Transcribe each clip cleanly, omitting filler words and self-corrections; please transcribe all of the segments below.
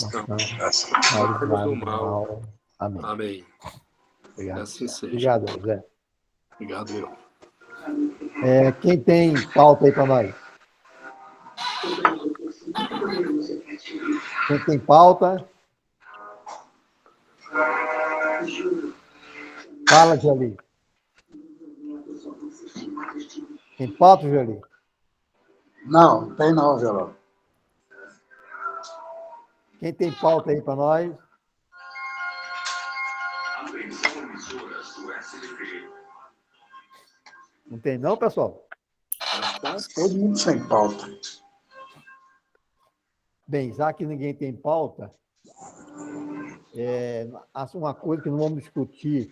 Livrai-nos do mal. Amém. Amém. Obrigado. Assim seja. Obrigado, José. Obrigado, eu. Quem tem pauta aí para nós? Quem tem pauta? Fala, Jolie. Tem pauta, Jolie? Não, tem não, Geraldo. Quem tem pauta aí para nós? Não tem não, pessoal? Todo mundo sem pauta. Bem, já que ninguém tem pauta, uma coisa que não vamos discutir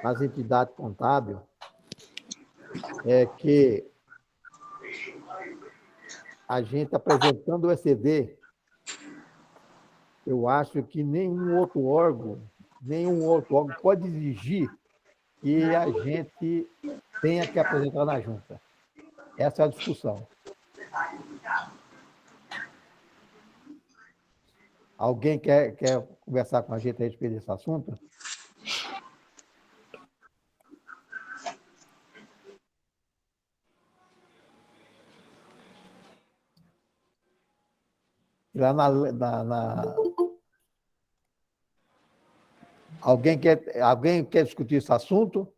nas entidades contábeis é que a gente apresentando o ECD, eu acho que nenhum outro órgão pode exigir que a gente tenha que apresentar na junta. Essa é a discussão. Alguém quer conversar com a gente a respeito desse assunto? Lá Alguém quer discutir esse assunto?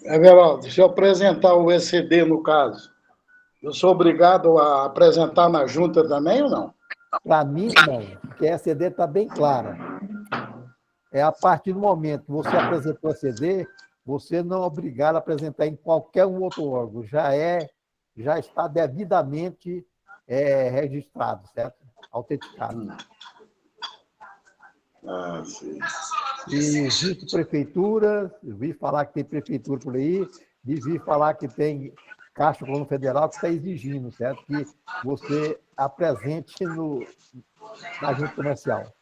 Everaldo, deixa eu apresentar o ECD, no caso. Eu sou obrigado a apresentar na junta também ou não? Para mim, não, porque a ECD está bem clara. É a partir do momento que você apresentou a ECD, você não é obrigado a apresentar em qualquer um outro órgão. Já está devidamente registrado, certo? Autenticado. Sim. E existe prefeitura, vi falar que tem prefeitura por aí, vi falar que tem Caixa Econômica Federal que está exigindo, certo? Que você apresente na junta comercial.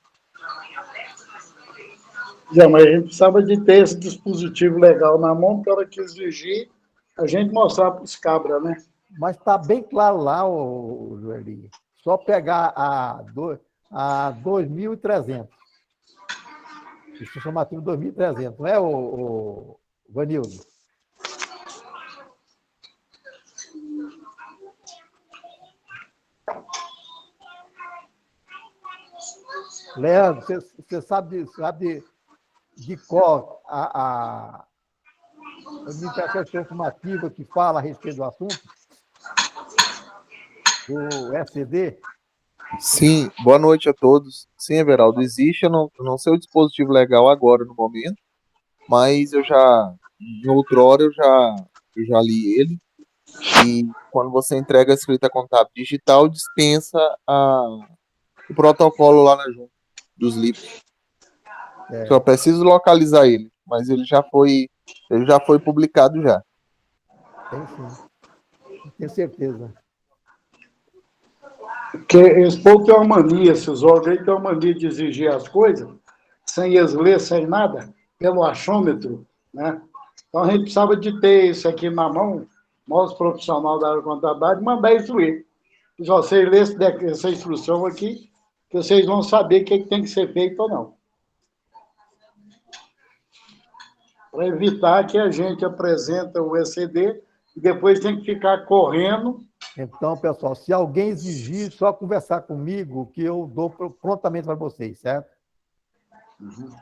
Já, mas a gente precisava de ter esse dispositivo legal na mão para hora que exigir, a gente mostrar para os cabras, né? Mas está bem claro lá, o Joeli. Só pegar a 2.300. Isso chama tudo 2.300, não é, o Vanildo? Leandro, você sabe de qual a administração informativa que fala a respeito do assunto? Do SCD? Sim, boa noite a todos. Sim, Everaldo, existe, eu não sei o dispositivo legal agora no momento, mas em outrora eu já li ele, e quando você entrega a escrita contábil digital, dispensa o protocolo lá na junta dos livros. Só preciso localizar ele, mas ele já foi publicado já. Tem sim. Tenho certeza. Porque esse povo tem uma mania, esses órgãos aí têm uma mania de exigir as coisas, sem eles ler, sem nada, pelo achômetro, né? Então a gente precisava de ter isso aqui na mão, nós profissionais da área de contabilidade, mandar instruir. Se vocês lerem essa instrução aqui, que vocês vão saber o que tem que ser feito ou não. Para evitar que a gente apresenta o ECD e depois tem que ficar correndo. Então, pessoal, se alguém exigir, só conversar comigo que eu dou prontamente para vocês, certo? Uhum.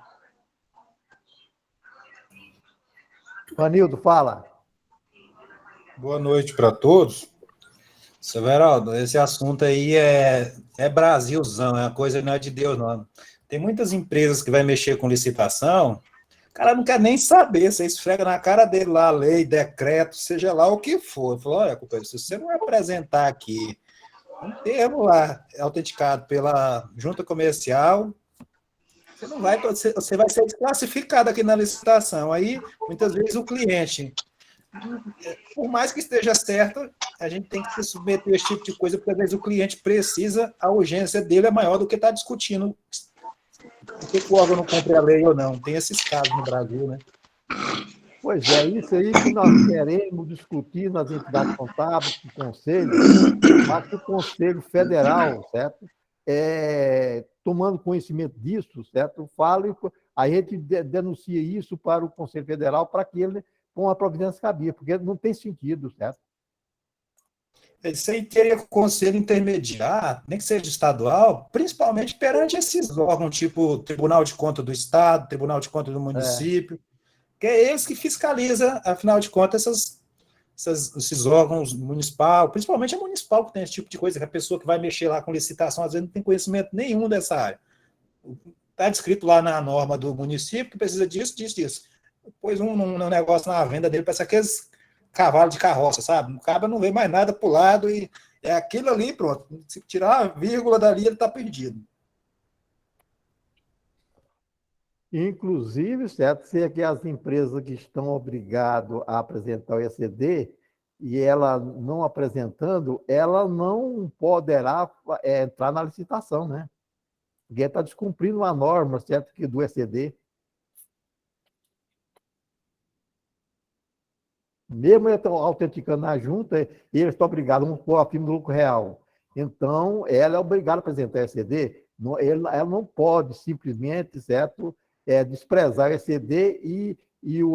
Vanildo, fala. Boa noite para todos. Severaldo, esse assunto aí é Brasilzão, é uma coisa que não é de Deus, não. Tem muitas empresas que vai mexer com licitação, o cara não quer nem saber, você esfrega na cara dele lá, lei, decreto, seja lá o que for. Falou, olha, companheiro, se você não apresentar aqui um termo lá autenticado pela junta comercial, você vai ser desclassificado aqui na licitação. Aí, muitas vezes, o cliente, por mais que esteja certo, a gente tem que se submeter a esse tipo de coisa, porque às vezes o cliente precisa, a urgência dele é maior do que está discutindo por que o órgão não cumpre a lei ou não. Tem esses casos no Brasil, né? Pois é, isso aí que nós queremos discutir nas entidades contábeis, com o Conselho, mas que o Conselho Federal, certo? tomando conhecimento disso, certo? A gente denuncia isso para o Conselho Federal para que ele ponha a providência cabível, porque não tem sentido, certo? Isso aí teria que o conselho intermediar, nem que seja estadual, principalmente perante esses órgãos, tipo Tribunal de Contas do Estado, Tribunal de Contas do município, que é eles que fiscalizam, afinal de contas, esses órgãos municipal, principalmente a municipal, que tem esse tipo de coisa, que a pessoa que vai mexer lá com licitação, às vezes não tem conhecimento nenhum dessa área. Está descrito lá na norma do município que precisa disso, disso. Pôs um negócio na venda dele, parece aqueles cavalo de carroça, sabe? O cara não vê mais nada para o lado e é aquilo ali, pronto. Se tirar a vírgula dali, ele está perdido. Inclusive, certo, se é que as empresas que estão obrigadas a apresentar o ECD e ela não apresentando, ela não poderá entrar na licitação, né? Porque está descumprindo a norma, certo, que do ECD. Mesmo ele autenticando na junta, eles estão obrigados a pôr a firma do lucro real. Então, ela é obrigada a apresentar ECD. Ela não pode simplesmente, certo, desprezar o ECD e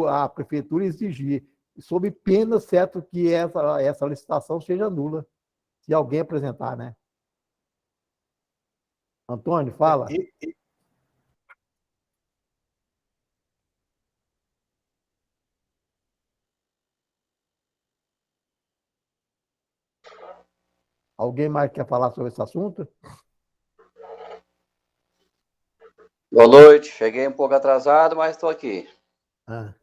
a prefeitura exigir, sob pena, certo, que essa licitação seja nula, se alguém apresentar, né? Antônio, fala. Alguém mais quer falar sobre esse assunto? Boa noite. Cheguei um pouco atrasado, mas estou aqui. Ah.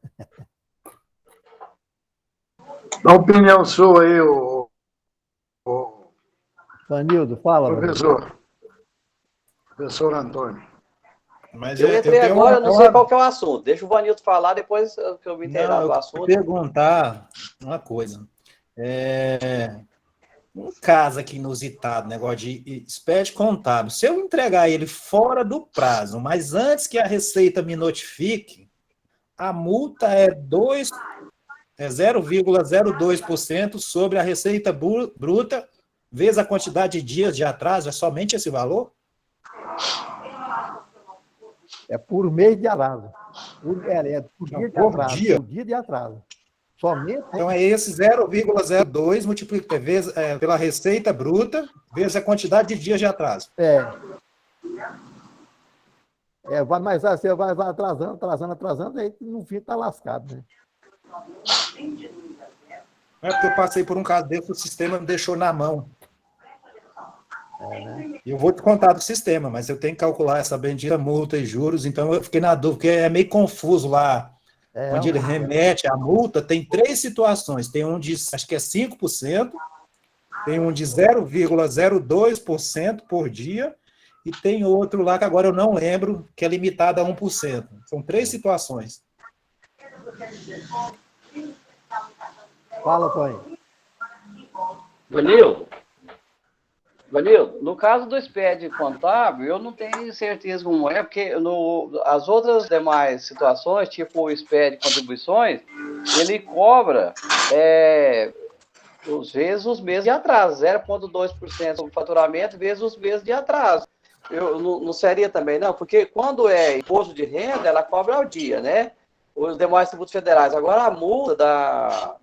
Dá uma opinião sua aí, Vanildo, fala. Professor Antônio. Mas eu entrei agora, eu não sei qual que é o assunto. Deixa o Vanildo falar, depois que eu me inteirar do assunto. Eu vou perguntar uma coisa. Um caso aqui inusitado, negócio de SPED contábil. Se eu entregar ele fora do prazo, mas antes que a Receita me notifique, a multa é 0,02% sobre a Receita Bruta, vezes a quantidade de dias de atraso, é somente esse valor? É por mês de atraso. Por dia de atraso. Por dia de atraso. Somente. Então é esse 0,02 multiplica pela Receita Bruta, vezes a quantidade de dias de atraso. Mas você vai atrasando, aí no fim está lascado, né? É porque eu passei por um caso desse, o sistema me deixou na mão. Né? Eu vou te contar do sistema, mas eu tenho que calcular essa bendita multa e juros, então eu fiquei na dúvida, porque é meio confuso lá. Onde ele remete a multa, tem 3 situações. Tem um de, acho que é 5%, tem um de 0,02% por dia, e tem outro lá que agora eu não lembro, que é limitado a 1%. São 3 situações. Fala, Tony. Vanildo, no caso do SPED contábil, eu não tenho certeza como é, porque as outras demais situações, tipo o SPED contribuições, ele cobra vezes os meses de atraso, 0,2% do faturamento vezes os meses de atraso. Eu não seria também, não, porque quando é imposto de renda, ela cobra ao dia, né? Os demais tributos federais. Agora, a multa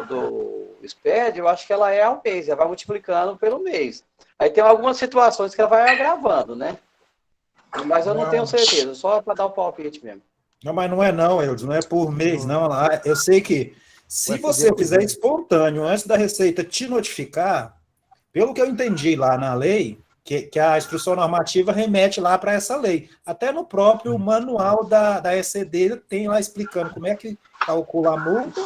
do SPED, eu acho que ela é ao mês, ela vai multiplicando pelo mês. Aí tem algumas situações que ela vai agravando, né? Mas eu não tenho certeza, só para dar o palpite mesmo. Não, mas não é não, Eudes, não é por mês, não. Eu sei que se você fizer espontâneo antes da Receita te notificar, pelo que eu entendi lá na lei, que a instrução normativa remete lá para essa lei. Até no próprio manual da ECD tem lá explicando como é que calcula a multa.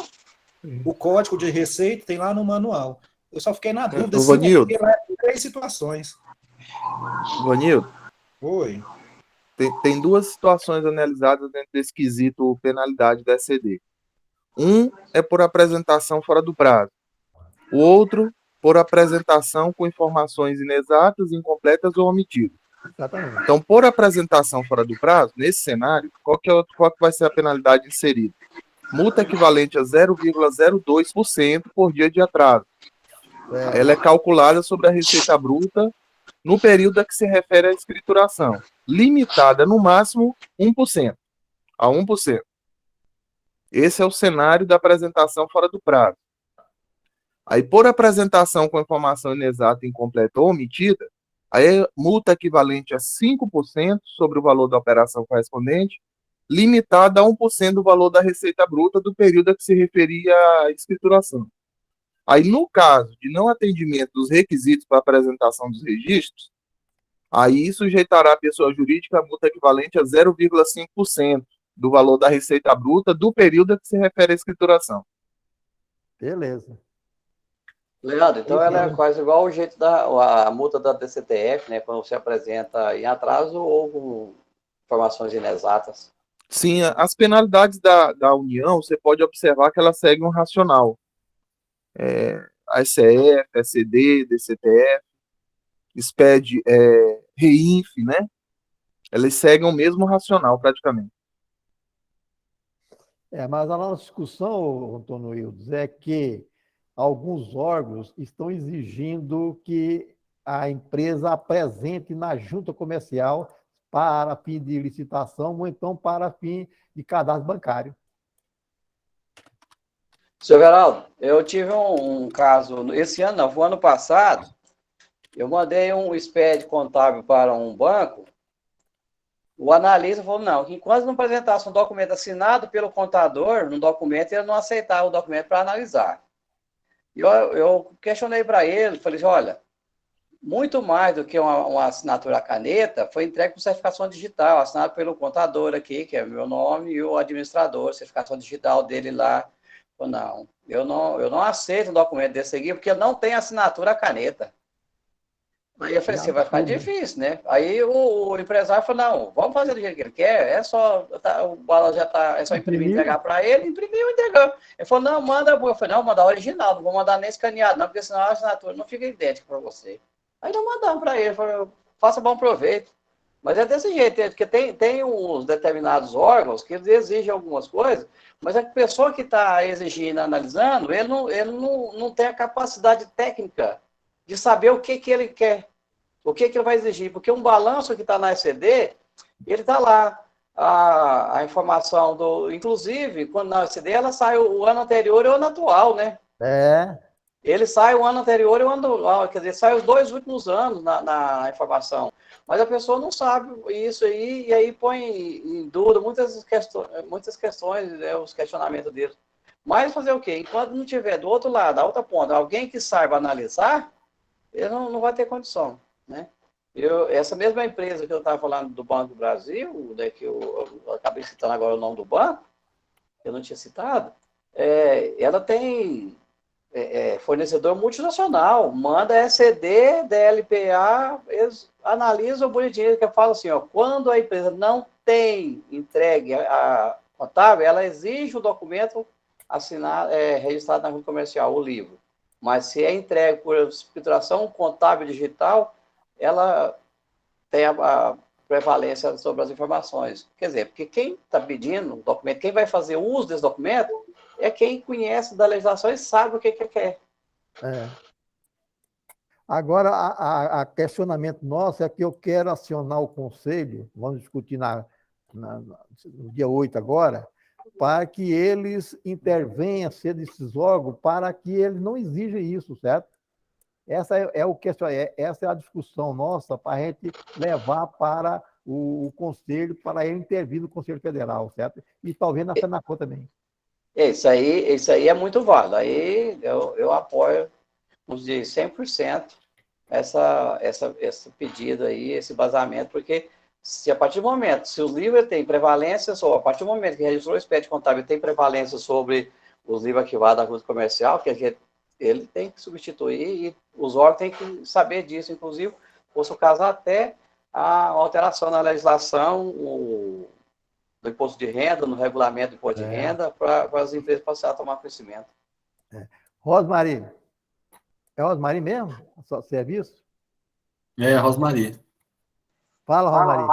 O código de receita tem lá no manual. Eu só fiquei na dúvida se Vanildo, lá tem 3 situações. Vanildo, Oi. tem 2 situações analisadas dentro desse quesito penalidade da ECD. Um é por apresentação fora do prazo. O outro, por apresentação com informações inexatas, incompletas ou omitidas. Exatamente. Então, por apresentação fora do prazo, nesse cenário, qual que vai ser a penalidade inserida? Multa equivalente a 0,02% por dia de atraso. Ela é calculada sobre a Receita Bruta no período a que se refere à escrituração, limitada no máximo 1%, a 1%. Esse é o cenário da apresentação fora do prazo. Aí, por apresentação com informação inexata, incompleta ou omitida, aí multa equivalente a 5% sobre o valor da operação correspondente, limitada a 1% do valor da receita bruta do período a que se referia à escrituração. Aí, no caso de não atendimento dos requisitos para apresentação dos registros, aí sujeitará a pessoa jurídica a multa equivalente a 0,5% do valor da receita bruta do período a que se refere à escrituração. Beleza. Leandro, então ela é quase igual o jeito a multa da DCTF, né? Quando você apresenta em atraso ou com informações inexatas. Sim, as penalidades da União, você pode observar que elas seguem um racional. A SCF, SCD, DCTF, SPED, REINF, né? Elas seguem o mesmo racional, praticamente. Mas a nossa discussão, Antônio Hildes, é que alguns órgãos estão exigindo que a empresa apresente na junta comercial para fim de licitação ou então para fim de cadastro bancário. Seu Geraldo, eu tive um caso, esse ano não, o ano passado, eu mandei um SPED contábil para um banco, o analista falou, não, que enquanto não apresentasse um documento assinado pelo contador, no documento, ele não aceitava o documento para analisar. E eu questionei para ele, falei assim, olha, muito mais do que uma assinatura à caneta, foi entregue com certificação digital, assinado pelo contador aqui, que é meu nome, e o administrador, certificação digital dele lá. Falei, eu não aceito um documento desse aqui, porque não tem assinatura à caneta. Aí eu falei assim, vai ficar difícil, né? Aí o empresário falou, não, vamos fazer do jeito que ele quer, o balão já tá, é só imprimir e entregar para ele, imprimiu e entregou. Ele falou, não, manda, eu falei, não, manda original, não vou mandar nem escaneado, não, porque senão a assinatura não fica idêntica para você. Aí não mandamos para ele, falou, faça bom proveito. Mas é desse jeito, porque tem uns determinados órgãos que eles exigem algumas coisas, mas a pessoa que está exigindo, analisando, ele não tem a capacidade técnica de saber o que ele quer. O que ele vai exigir? Porque um balanço que está na SCD, ele está lá. A informação inclusive, quando na SCD, ela sai o ano anterior e o ano atual, né? Ele sai o ano anterior e o ano atual, quer dizer, sai os 2 últimos anos na informação. Mas a pessoa não sabe isso aí, e aí põe em dúvida muitas questões, os questionamentos dele. Mas fazer o quê? Enquanto não tiver do outro lado, da outra ponta, alguém que saiba analisar, ele não vai ter condição, né? Essa mesma empresa que eu estava falando do Banco do Brasil, que eu acabei citando agora o nome do banco, eu não tinha citado, ela tem fornecedor multinacional, manda SCD, DLPA, eles analisam bonitinho, que fala assim, quando a empresa não tem entregue a contábil, ela exige o documento assinado, registrado na junta comercial, o livro. Mas se é entregue por escrituração contábil digital, ela tem a prevalência sobre as informações. Quer dizer, porque quem está pedindo o documento, quem vai fazer uso desse documento, é quem conhece da legislação e sabe o que quer. Agora, a questionamento nosso é que eu quero acionar o conselho, vamos discutir no dia 8 agora, para que eles intervenham, sendo esses órgãos, para que eles não exijam isso, certo? Essa é a discussão nossa para a gente levar para o Conselho, para ele intervir no Conselho Federal, certo? E talvez na FENACON também. Isso aí é muito válido. Aí eu apoio, vamos dizer, 100% esse pedido aí, esse vazamento, porque se a partir do momento, se o livro tem prevalência, a partir do momento que registrou o SPED contábil tem prevalência sobre os livros arquivados da junta comercial, que ele tem que substituir e os órgãos têm que saber disso, inclusive, fosse o caso até a alteração na legislação do imposto de renda, no regulamento do imposto de renda, para as empresas passarem a tomar conhecimento. Rosmari. É Rosmari mesmo? Só serviço? É, Rosmari. Fala, Rosmari.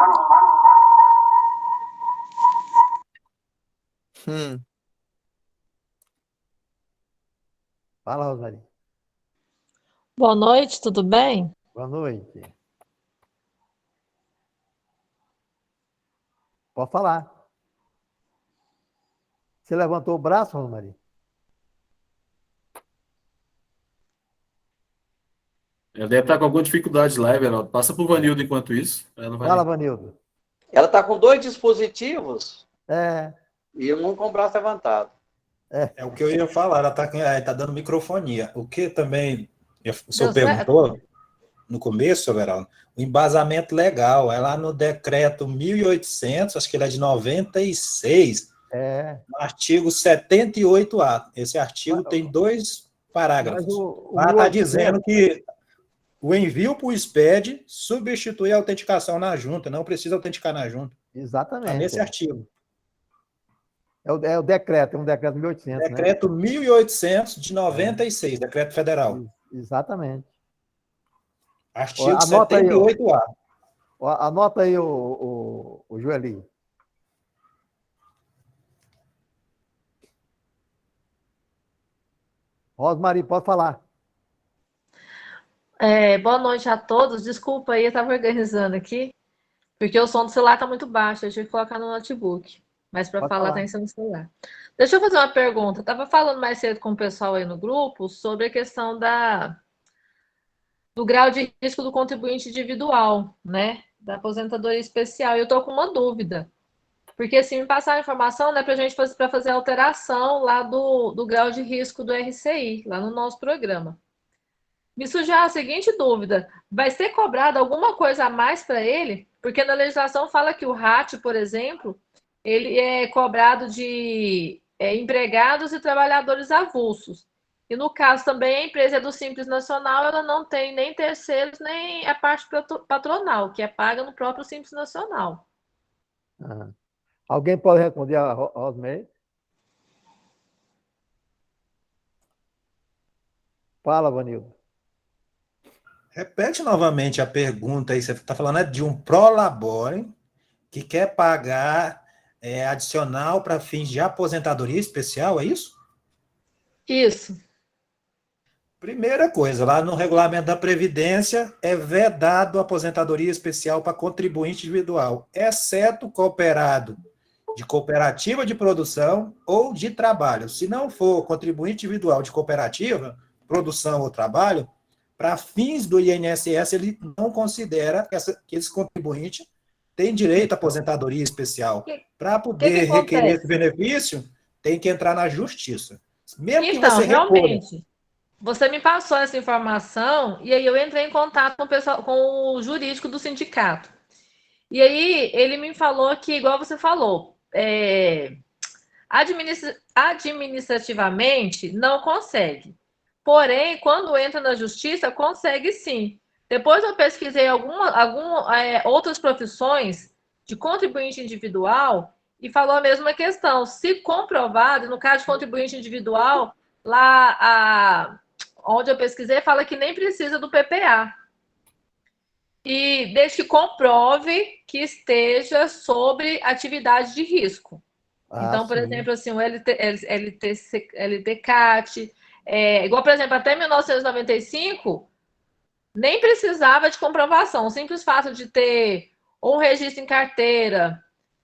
Fala, Rosmari. Boa noite, tudo bem? Boa noite. Pode falar. Você levantou o braço, Rosmaria? Ela deve estar com alguma dificuldade lá, Everaldo. Passa pro Vanildo enquanto isso. Ela vai... Fala, Vanildo. Ela está com 2 dispositivos É, e um com o braço levantado. É o que eu ia falar, ela tá dando microfonia. O que também o senhor Deu certo? perguntou no começo, Verão, o embasamento legal é lá no decreto 1800, acho que ele é de 96, no artigo 78A. Esse artigo tem 2 parágrafos. mas o Lá está 1800 dizendo que o envio para o SPED substitui a autenticação na junta, não precisa autenticar na junta. Está Exatamente. nesse artigo. É o decreto, é um decreto 1800, né? Decreto 1800 de 96, decreto federal. Exatamente. Artigo Anota aí, 78A. Anota aí, o Joeli. Rosmarie, pode falar. Boa noite a todos. Desculpa aí, eu estava organizando aqui, porque o som do celular está muito baixo, eu tive que colocar no notebook. Mas para Pode falar, falar. tem que ser no celular. Deixa eu fazer uma pergunta. Eu estava falando mais cedo com o pessoal aí no grupo sobre a questão do grau de risco do contribuinte individual, né? Da aposentadoria especial. E eu estou com uma dúvida. Porque assim, me passaram a informação, né, para a gente fazer a alteração lá do grau de risco do RCI, lá no nosso programa. Me surgiu a seguinte dúvida: vai ser cobrado alguma coisa a mais para ele? Porque na legislação fala que o RAT, por exemplo, ele é cobrado de empregados e trabalhadores avulsos. E no caso também a empresa é do Simples Nacional, ela não tem nem terceiros, nem a parte patronal, que é paga no próprio Simples Nacional. Ah. Alguém pode responder a Rosmarie? Fala, Vanildo. Repete novamente a pergunta aí. Você está falando de um prolabore que quer pagar adicional para fins de aposentadoria especial, é isso? Isso. Primeira coisa, lá no regulamento da Previdência é vedado a aposentadoria especial para contribuinte individual, exceto cooperado de cooperativa de produção ou de trabalho. Se não for contribuinte individual de cooperativa, produção ou trabalho, para fins do INSS, ele não considera que esse contribuinte tem direito à aposentadoria especial. Para poder requerer esse benefício, tem que entrar na justiça. Mesmo que você realmente, você me passou essa informação e aí eu entrei em contato com o pessoal, com o jurídico do sindicato. E aí ele me falou que, igual você falou, administrativamente não consegue. Porém, quando entra na justiça, consegue sim. Depois eu pesquisei outras profissões de contribuinte individual e falou a mesma questão. Se comprovado, no caso de contribuinte individual, lá onde eu pesquisei, fala que nem precisa do PPA. E desde que comprove que esteja sobre atividade de risco. Então, por exemplo, assim, o LTCAT, igual, por exemplo, até 1995, nem precisava de comprovação. O simples fato de ter ou um registro em carteira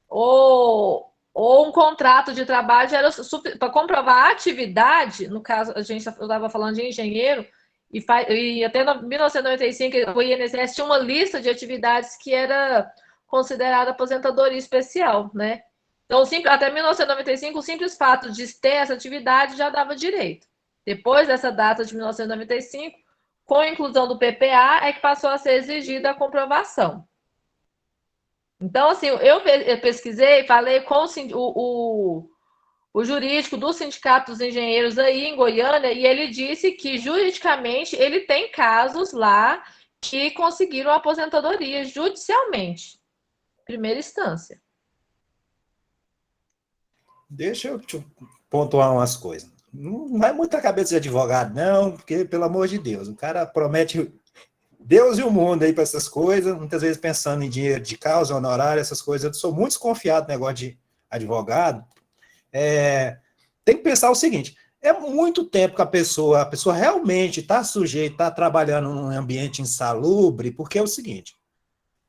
ou um contrato de trabalho já era para comprovar a atividade. No caso, eu estava falando de engenheiro, e até 1995 o INSS tinha uma lista de atividades que era considerada aposentadoria especial, né? Então, até 1995, o simples fato de ter essa atividade já dava direito. Depois dessa data de 1995, com a inclusão do PPA, é que passou a ser exigida a comprovação. Então, assim, eu pesquisei, falei com o jurídico do Sindicato dos Engenheiros aí em Goiânia, e ele disse que, juridicamente, ele tem casos lá que conseguiram aposentadoria judicialmente, primeira instância. Deixa eu pontuar umas coisas. Não vai muita cabeça de advogado, não, porque, pelo amor de Deus, o cara promete Deus e o mundo aí para essas coisas, muitas vezes pensando em dinheiro de causa, honorário, essas coisas. Eu sou muito desconfiado no negócio de advogado. Tem que pensar o seguinte: é muito tempo que a pessoa realmente está sujeita, está trabalhando num ambiente insalubre, porque é o seguinte: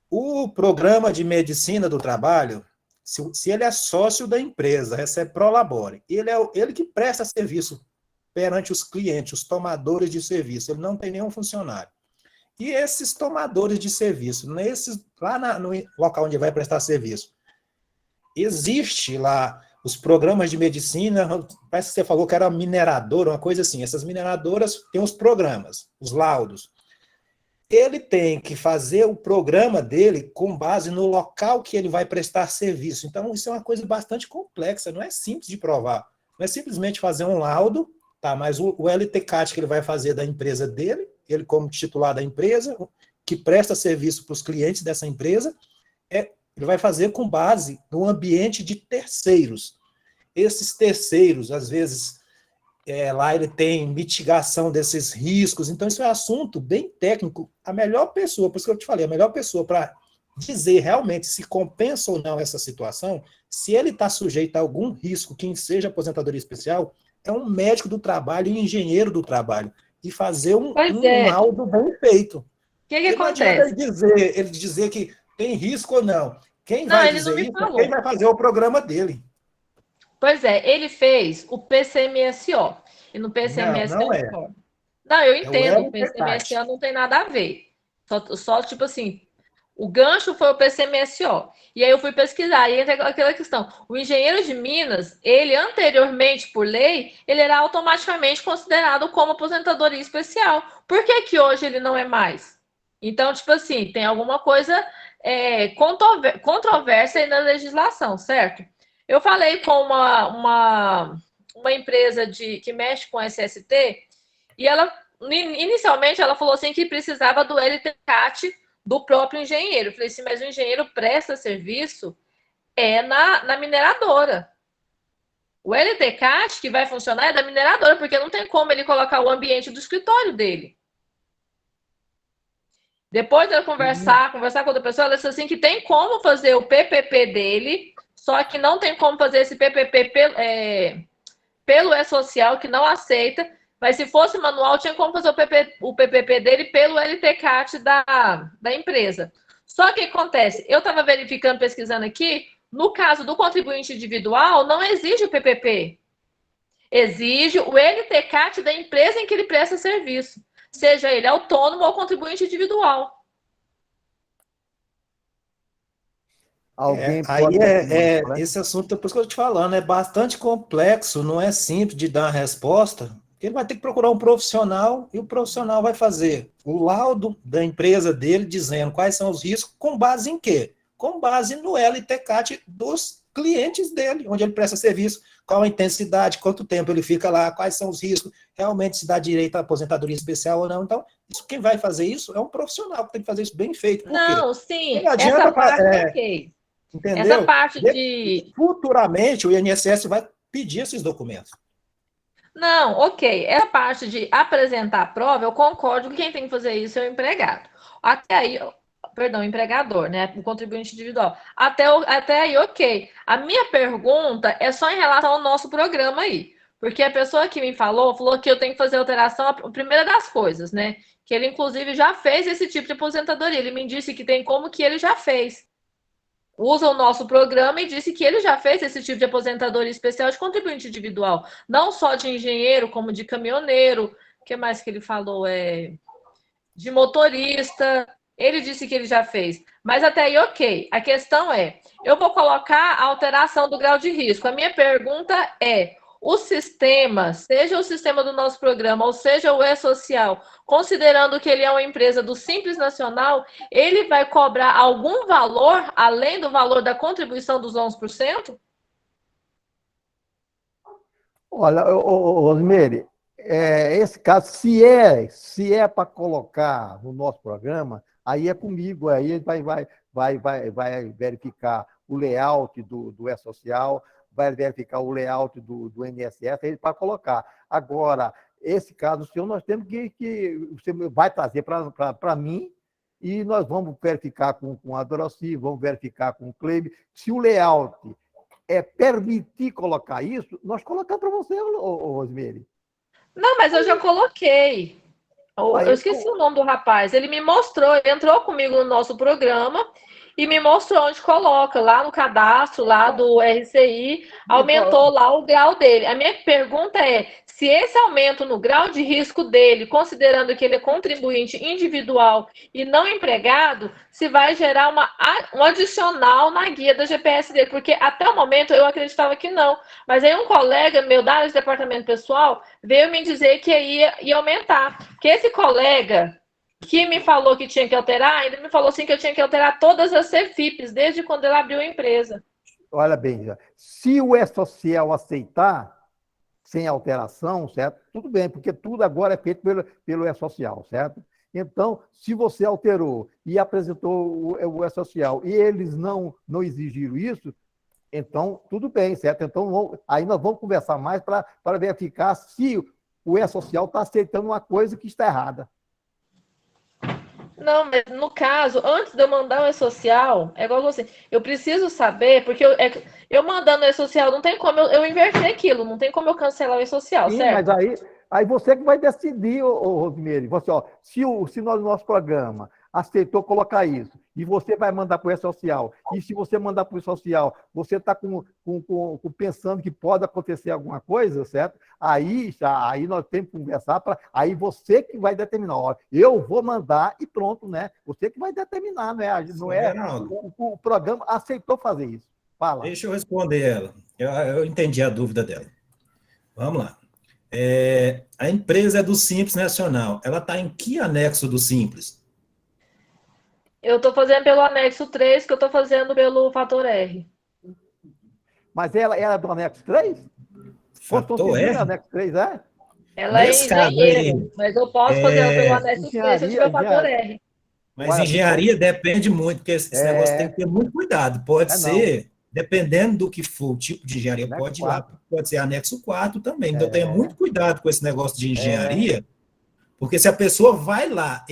o programa de medicina do trabalho, Se ele é sócio da empresa, recebe prolabore, ele que presta serviço perante os clientes, os tomadores de serviço, ele não tem nenhum funcionário. E esses tomadores de serviço, lá no local onde vai prestar serviço, existe lá os programas de medicina, parece que você falou que era mineradora, uma coisa assim. Essas mineradoras têm os programas, os laudos. Ele tem que fazer o programa dele com base no local que ele vai prestar serviço. Então, isso é uma coisa bastante complexa, não é simples de provar. Não é simplesmente fazer um laudo, tá? Mas o LTCAT que ele vai fazer da empresa dele, ele como titular da empresa, que presta serviço para os clientes dessa empresa, ele vai fazer com base no ambiente de terceiros. Esses terceiros, às vezes, lá ele tem mitigação desses riscos, então isso é um assunto bem técnico. A melhor pessoa, por isso que eu te falei, a melhor pessoa para dizer realmente se compensa ou não essa situação, se ele está sujeito a algum risco, quem seja aposentadoria especial, é um médico do trabalho e engenheiro do trabalho, e fazer um laudo bem feito. O que acontece? Ele dizer que tem risco ou não. Quem vai dizer isso é quem vai fazer o programa dele. Pois é, ele fez o PCMSO. E no PCMSO... Não, eu entendo, o PCMSO não tem nada a ver. Só tipo assim, o gancho foi o PCMSO. E aí eu fui pesquisar, e entra aquela questão. O engenheiro de Minas, ele anteriormente, por lei, ele era automaticamente considerado como aposentadoria especial. Por que que hoje ele não é mais? Então, tipo assim, tem alguma coisa controversa aí na legislação, certo? Eu falei com uma empresa que mexe com SST, e ela, inicialmente, ela falou assim que precisava do LTCAT do próprio engenheiro. Eu falei assim, mas o engenheiro presta serviço na mineradora. O LTCAT que vai funcionar é da mineradora, porque não tem como ele colocar o ambiente do escritório dele. Depois de eu conversar com outra pessoa, ela disse assim que tem como fazer o PPP dele, só que não tem como fazer esse PPP pelo E-Social, que não aceita, mas se fosse manual, tinha como fazer o PPP dele pelo LTCAT da empresa. Só que o que acontece? Eu estava verificando, pesquisando aqui, no caso do contribuinte individual, não exige o PPP. Exige o LTCAT da empresa em que ele presta serviço, seja ele autônomo ou contribuinte individual. Esse assunto, por isso que eu estou te falando, é bastante complexo, não é simples de dar uma resposta. Ele vai ter que procurar um profissional e o profissional vai fazer o laudo da empresa dele dizendo quais são os riscos, com base em quê? Com base no LTCAT dos clientes dele, onde ele presta serviço, qual a intensidade, quanto tempo ele fica lá, quais são os riscos, realmente se dá direito à aposentadoria especial ou não. Então, quem vai fazer isso é um profissional que tem que fazer isso bem feito. Não, sim, essa parte ok. Entendeu? Essa parte de... Futuramente, o INSS vai pedir esses documentos. Não, ok. Essa parte de apresentar a prova, eu concordo que quem tem que fazer isso é o empregado. Até aí, perdão, o empregador, né? O contribuinte individual. Até aí, ok. A minha pergunta é só em relação ao nosso programa aí. Porque a pessoa que me falou que eu tenho que fazer alteração, a primeira das coisas, né? Que ele, inclusive, já fez esse tipo de aposentadoria. Ele me disse que tem como que ele já fez. Usa o nosso programa e disse que ele já fez esse tipo de aposentadoria especial de contribuinte individual, não só de engenheiro, como de caminhoneiro. O que mais que ele falou? De motorista. Ele disse que ele já fez. Mas até aí, ok. A questão eu vou colocar a alteração do grau de risco. A minha pergunta é, o sistema, seja o sistema do nosso programa, ou seja o E-Social, considerando que ele é uma empresa do Simples Nacional, ele vai cobrar algum valor, além do valor da contribuição dos 11%? Olha, Osmeire, esse caso, se é para colocar no nosso programa, aí é comigo, aí ele vai verificar o layout do E-Social, vai verificar o layout do INSS, aí para colocar. Agora, esse caso seu, nós temos que você vai trazer para mim e nós vamos verificar com a Doroci, vamos verificar com o Cleide. Se o layout permitir colocar isso, nós colocamos para você, Osmeire. Não, mas eu já coloquei. Eu esqueci o nome do rapaz. Ele me mostrou, ele entrou comigo no nosso programa e me mostrou onde coloca, lá no cadastro, lá do RCI, aumentou lá o grau dele. A minha pergunta é, se esse aumento no grau de risco dele, considerando que ele é contribuinte individual e não empregado, se vai gerar um adicional na guia da GPS dele, porque até o momento eu acreditava que não, mas aí um colega meu da área de departamento pessoal veio me dizer que ia aumentar, que esse colega que me falou que tinha que alterar, ele me falou assim que eu tinha que alterar todas as CFIPs, desde quando ele abriu a empresa. Olha bem, se o E-Social aceitar, sem alteração, certo? Tudo bem, porque tudo agora é feito pelo E-Social, certo? Então, se você alterou e apresentou o E-Social e eles não exigiram isso, então, tudo bem, certo? Então, aí nós vamos conversar mais para verificar se o E-Social está aceitando uma coisa que está errada. Não, mas no caso, antes de eu mandar o E-Social, é igual você, eu preciso saber, porque eu mandando o E-Social, não tem como eu inverter aquilo, não tem como eu cancelar o E-Social, Sim, certo? mas aí você que vai decidir, Rosemary. Você, ó, se nosso programa aceitou colocar isso, e você vai mandar para o E-Social, e se você mandar para o E-Social, você está pensando que pode acontecer alguma coisa, certo? Aí nós temos que conversar, aí você que vai determinar. Ó, eu vou mandar e pronto, né? Você que vai determinar, né? Não é, o programa aceitou fazer isso. Fala. Deixa eu responder ela. Eu entendi a dúvida dela. Vamos lá. A empresa é do Simples Nacional. Ela está em que anexo do Simples? Eu estou fazendo pelo anexo 3, que eu estou fazendo pelo fator R. Mas ela é do anexo 3? Fator R? Anexo 3, é? Ela Nesse é engenheira, mas eu posso fazer ela pelo anexo 3 se eu tiver fator R. Mas engenharia depende muito, porque esse negócio tem que ter muito cuidado. Pode ser, dependendo do que for o tipo de engenharia, Anexo pode ir lá, 4. pode ser anexo 4 também. Então tenha muito cuidado com esse negócio de engenharia, porque se a pessoa vai lá,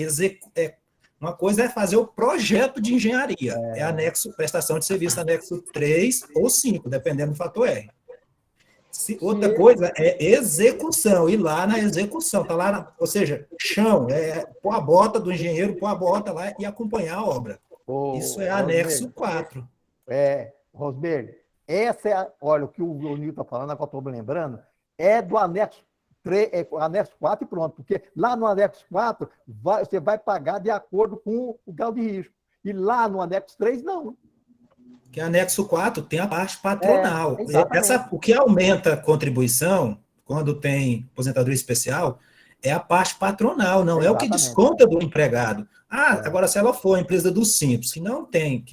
uma coisa é fazer o projeto de engenharia, é anexo, prestação de serviço anexo 3 ou 5, dependendo do fator R. Outra coisa é execução, ir lá na execução, tá lá, ou seja, chão, pôr a bota do engenheiro, pôr a bota lá e acompanhar a obra. Isso é anexo 4. Rosberg, olha, o que o Nil está falando, agora estou me lembrando, é do anexo 3, anexo 4 e pronto, porque lá no anexo 4 você vai pagar de acordo com o grau de risco. E lá no anexo 3, não. Que anexo 4 tem a parte patronal. Exatamente. O que aumenta a contribuição, quando tem aposentadoria especial, é a parte patronal, não é o que desconta do empregado. Agora, se ela for a empresa do Simples, que não tem,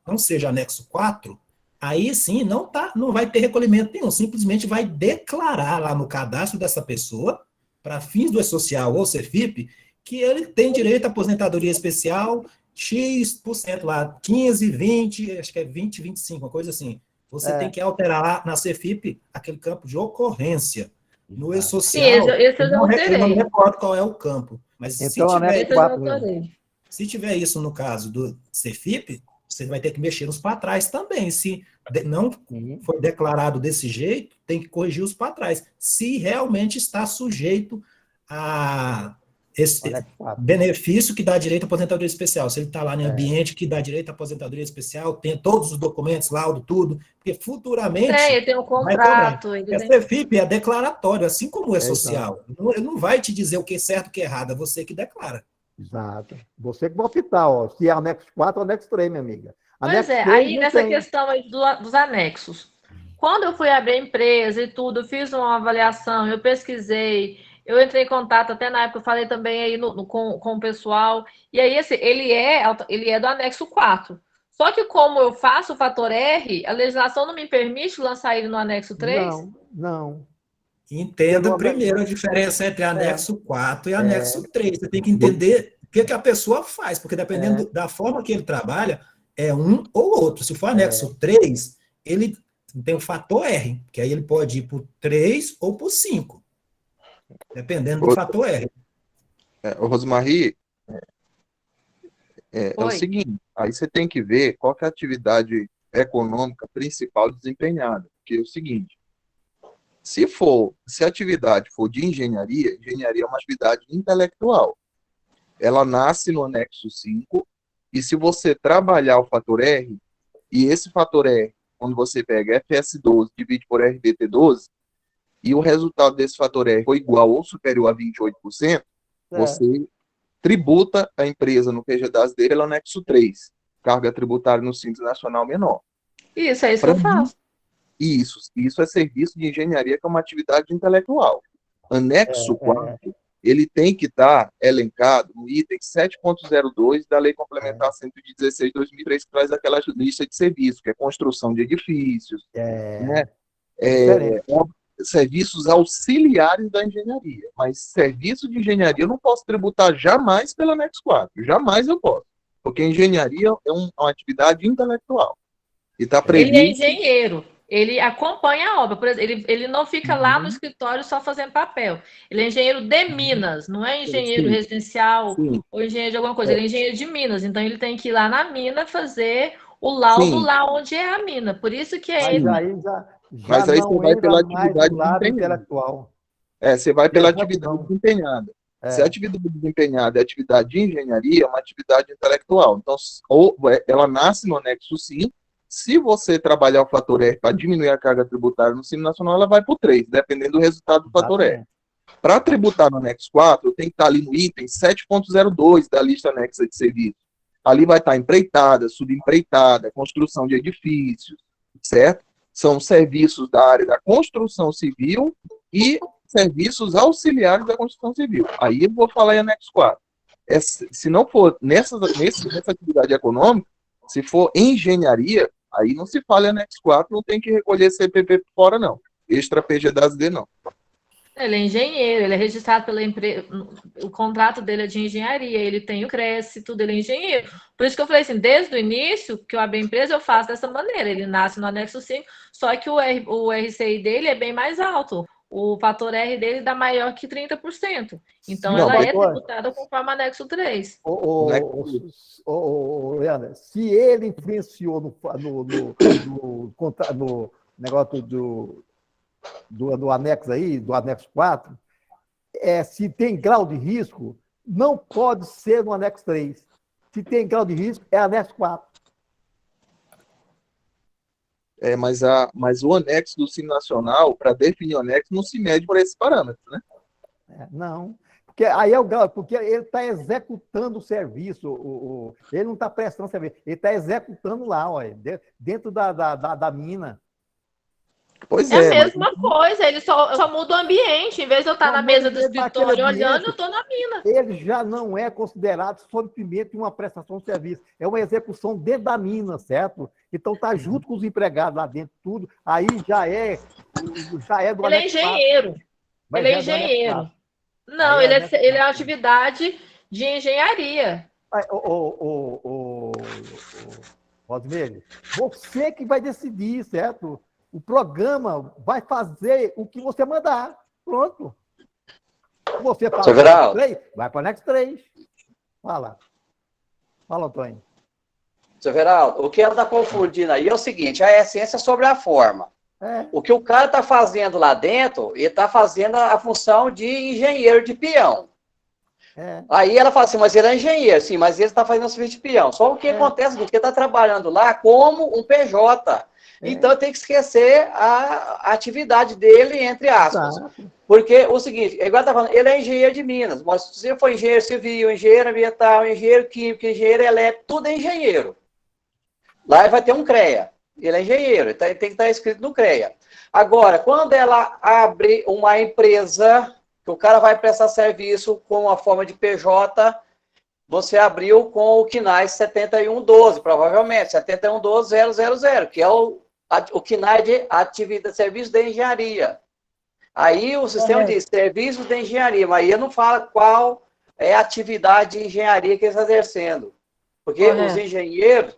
não seja anexo 4, aí sim não vai ter recolhimento nenhum, simplesmente vai declarar lá no cadastro dessa pessoa, para fins do E-Social ou CFIP, que ele tem direito à aposentadoria especial X% lá, 15, 20, acho que é 20, 25, uma coisa assim. Você tem que alterar lá na CFIP aquele campo de ocorrência. No E-Social, Sim, esse eu já alterei. eu não me recordo qual é o campo. Mas então, se tiver isso no caso do CFIP, você vai ter que mexer nos patrais também. Se não foi declarado desse jeito, tem que corrigir os patrais. Se realmente está sujeito a esse benefício que dá direito à aposentadoria especial. Se ele está lá em ambiente que dá direito à aposentadoria especial, tem todos os documentos, laudo, tudo, porque futuramente... ele tem um contrato. A CFIP é declaratório, assim como é social. Ele não vai te dizer o que é certo e o que é errado, é você que declara. Exato. Você que vai optar, ó, se é anexo 4 ou anexo 3, minha amiga. Pois aí nessa questão aí dos anexos. Quando eu fui abrir a empresa e tudo, eu fiz uma avaliação, eu pesquisei, eu entrei em contato, até na época eu falei também aí com o pessoal, e aí assim, ele é do anexo 4. Só que como eu faço o fator R, a legislação não me permite lançar ele no anexo 3? Não. Entenda primeiro a diferença entre anexo 4 e anexo 3. Você tem que entender o que a pessoa faz, porque dependendo da forma que ele trabalha, é um ou outro. Se for anexo 3, ele tem o fator R, que aí ele pode ir para o 3 ou para o 5. Dependendo do fator R. Rosmarie, é o seguinte, aí você tem que ver qual que é a atividade econômica principal desempenhada. Porque é o seguinte, se a atividade for de engenharia é uma atividade intelectual. Ela nasce no anexo 5 E se você trabalhar o fator R, e esse fator R, quando você pega FS12, divide por RBT12, e o resultado desse fator R for igual ou superior a 28%, você tributa a empresa no PGDAS dele pelo anexo 3, carga tributária no Simples Nacional menor. Isso, é isso que eu faço. Isso é serviço de engenharia, que é uma atividade intelectual. Anexo 4, ele tem que estar elencado no item 7.02 da Lei Complementar 116 de 2003, que traz aquela lista de serviços, que é construção de edifícios, né? Serviços auxiliares da engenharia, mas serviço de engenharia eu não posso tributar jamais pelo anexo 4, jamais eu posso, porque engenharia é uma atividade intelectual. E está previsto... Ele é engenheiro, ele acompanha a obra, por exemplo, ele não fica lá no escritório só fazendo papel. Ele é engenheiro de Minas, não é engenheiro residencial ou engenheiro de alguma coisa, ele é engenheiro de Minas, então ele tem que ir lá na mina fazer o laudo lá onde é a mina. Por isso que é ele. Mas aí você vai pela atividade intelectual. Você vai pela atividade desempenhada. Se a atividade desempenhada é atividade de engenharia, é uma atividade intelectual. Então, ou ela nasce no anexo 5, se você trabalhar o fator R para diminuir a carga tributária no Simples Nacional, ela vai para o 3, dependendo do resultado do fator R. Para tributar no anexo 4, tem que estar ali no item 7.02 da lista anexa de serviços. Ali vai estar empreitada, subempreitada, construção de edifícios, certo? São serviços da área da construção civil e serviços auxiliares da construção civil. Aí eu vou falar em anexo 4. Se não for nessa atividade econômica, se for engenharia, aí não se fala em anexo 4, não tem que recolher CPP por fora, não. Extra PGDAS-D, não. Ele é engenheiro, ele é registrado pela empresa, o contrato dele é de engenharia, ele tem o CRES, tudo, ele é engenheiro. Por isso que eu falei assim, desde o início, que eu abri a empresa, eu faço dessa maneira, ele nasce no anexo 5, só que o RCI dele é bem mais alto, o fator R dele dá maior que 30%. Então, ela é tributada conforme o anexo 3. Leandro, se ele influenciou no negócio do anexo aí, do anexo 4, se tem grau de risco, não pode ser no anexo 3. Se tem grau de risco, é anexo 4. Mas o anexo do Simples Nacional, para definir o anexo, não se mede por esses parâmetros, né? Não. Porque aí é o grau, porque ele está executando o serviço, ele não está prestando serviço, ele está executando lá, dentro da mina. Pois é a mesma coisa, ele só muda o ambiente. Em vez de eu estar na mesa do escritório olhando, eu estou na mina. Ele já não é considerado suprimento de uma prestação de serviço. É uma execução dentro da mina, certo? Então está junto com os empregados lá dentro, tudo. Aí já é do Ele é engenheiro. Ele é engenheiro. Não, ele é atividade de engenharia. Rodrigo, você que vai decidir, certo? O programa vai fazer o que você mandar. Pronto. Você fala para o 3, vai para o anexo 3. Fala, Antônio. Seu Veraldo, o que ela está confundindo aí é o seguinte, a essência é sobre a forma. O que o cara está fazendo lá dentro, ele está fazendo a função de engenheiro de peão. Aí ela fala assim, mas ele é engenheiro, sim, mas ele está fazendo o serviço de peão. Só o que acontece é que ele está trabalhando lá como um PJ. Então tem que esquecer a atividade dele, entre aspas. Porque o seguinte, igual tá falando, ele é engenheiro de Minas, mas se você for engenheiro civil, engenheiro ambiental, engenheiro químico, engenheiro elétrico, tudo é engenheiro. Lá vai ter um CREA. Ele é engenheiro, tem que estar escrito no CREA. Agora, quando ela abre uma empresa, que o cara vai prestar serviço com a forma de PJ, você abriu com o CNAE 7112, provavelmente, 7112.000, que é o CNAE de atividade, serviço de engenharia. Aí o sistema diz serviços de engenharia, mas aí não fala qual é a atividade de engenharia que eles estão exercendo. Porque os engenheiros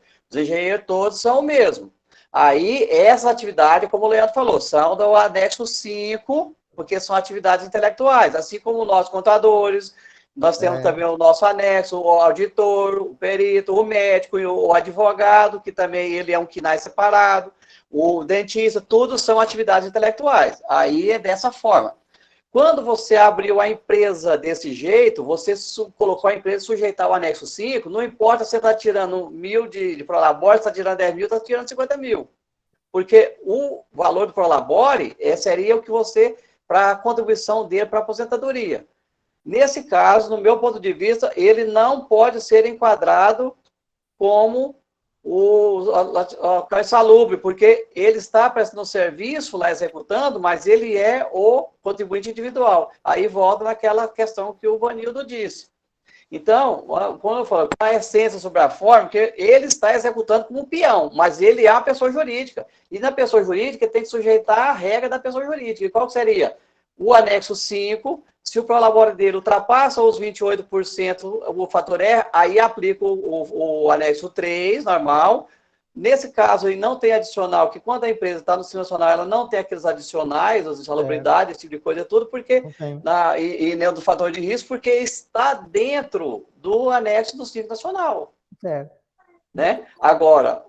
todos são o mesmo. Aí, essa atividade, como o Leandro falou, são do anexo 5, porque são atividades intelectuais, assim como nós contadores, nós temos também o nosso anexo, o auditor, o perito, o médico e o advogado, que também ele é um CNAE separado, o dentista, tudo são atividades intelectuais. Aí é dessa forma. Quando você abriu a empresa desse jeito, você colocou a empresa sujeitar ao anexo 5, não importa se você está tirando 1.000 de Prolabore, se está tirando 10 mil, está tirando 50 mil. Porque o valor do Prolabore seria o que você, para a contribuição dele para a aposentadoria. Nesse caso, no meu ponto de vista, ele não pode ser enquadrado como o insalubre, porque ele está prestando serviço lá executando, mas ele é o contribuinte individual. Aí volta naquela questão que o Vanildo disse. Então, quando eu falo a essência sobre a forma, que ele está executando como um peão, mas ele é a pessoa jurídica. E na pessoa jurídica tem que sujeitar a regra da pessoa jurídica. E qual seria? O anexo 5, se o prolabore dele ultrapassa os 28% o fator R, aí aplica o anexo 3, normal. Nesse caso, ele não tem adicional, que quando a empresa está no Sistema Nacional, ela não tem aqueles adicionais, as insalubridades, esse tipo de coisa, tudo, porque, e nem do fator de risco, porque está dentro do anexo do Simples Nacional. Né? Agora,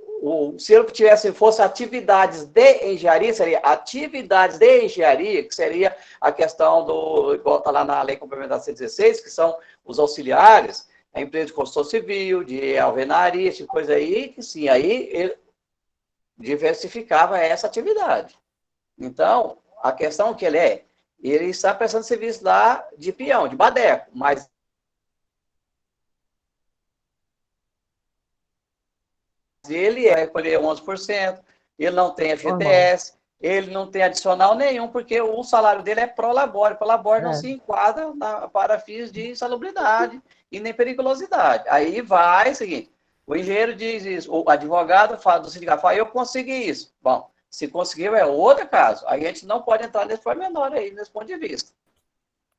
se ele fosse atividades de engenharia, seria atividades de engenharia, que seria a questão do, igual está lá na Lei Complementar 116, que são os auxiliares, a empresa de construção civil, de alvenaria, esse tipo de coisa aí, que sim, aí ele diversificava essa atividade. Então, a questão que ele está prestando serviço lá de peão, de badeco, mas ele vai recolher 11%, ele não tem FGTS, ele não tem adicional nenhum, porque o salário dele é prolabore. Prolabore não se enquadra para fins de insalubridade e nem periculosidade. Aí vai o seguinte, o engenheiro diz isso, o advogado fala do sindicato, fala, eu consegui isso. Bom, se conseguiu é outro caso. Aí a gente não pode entrar nesse pormenor aí, nesse ponto de vista.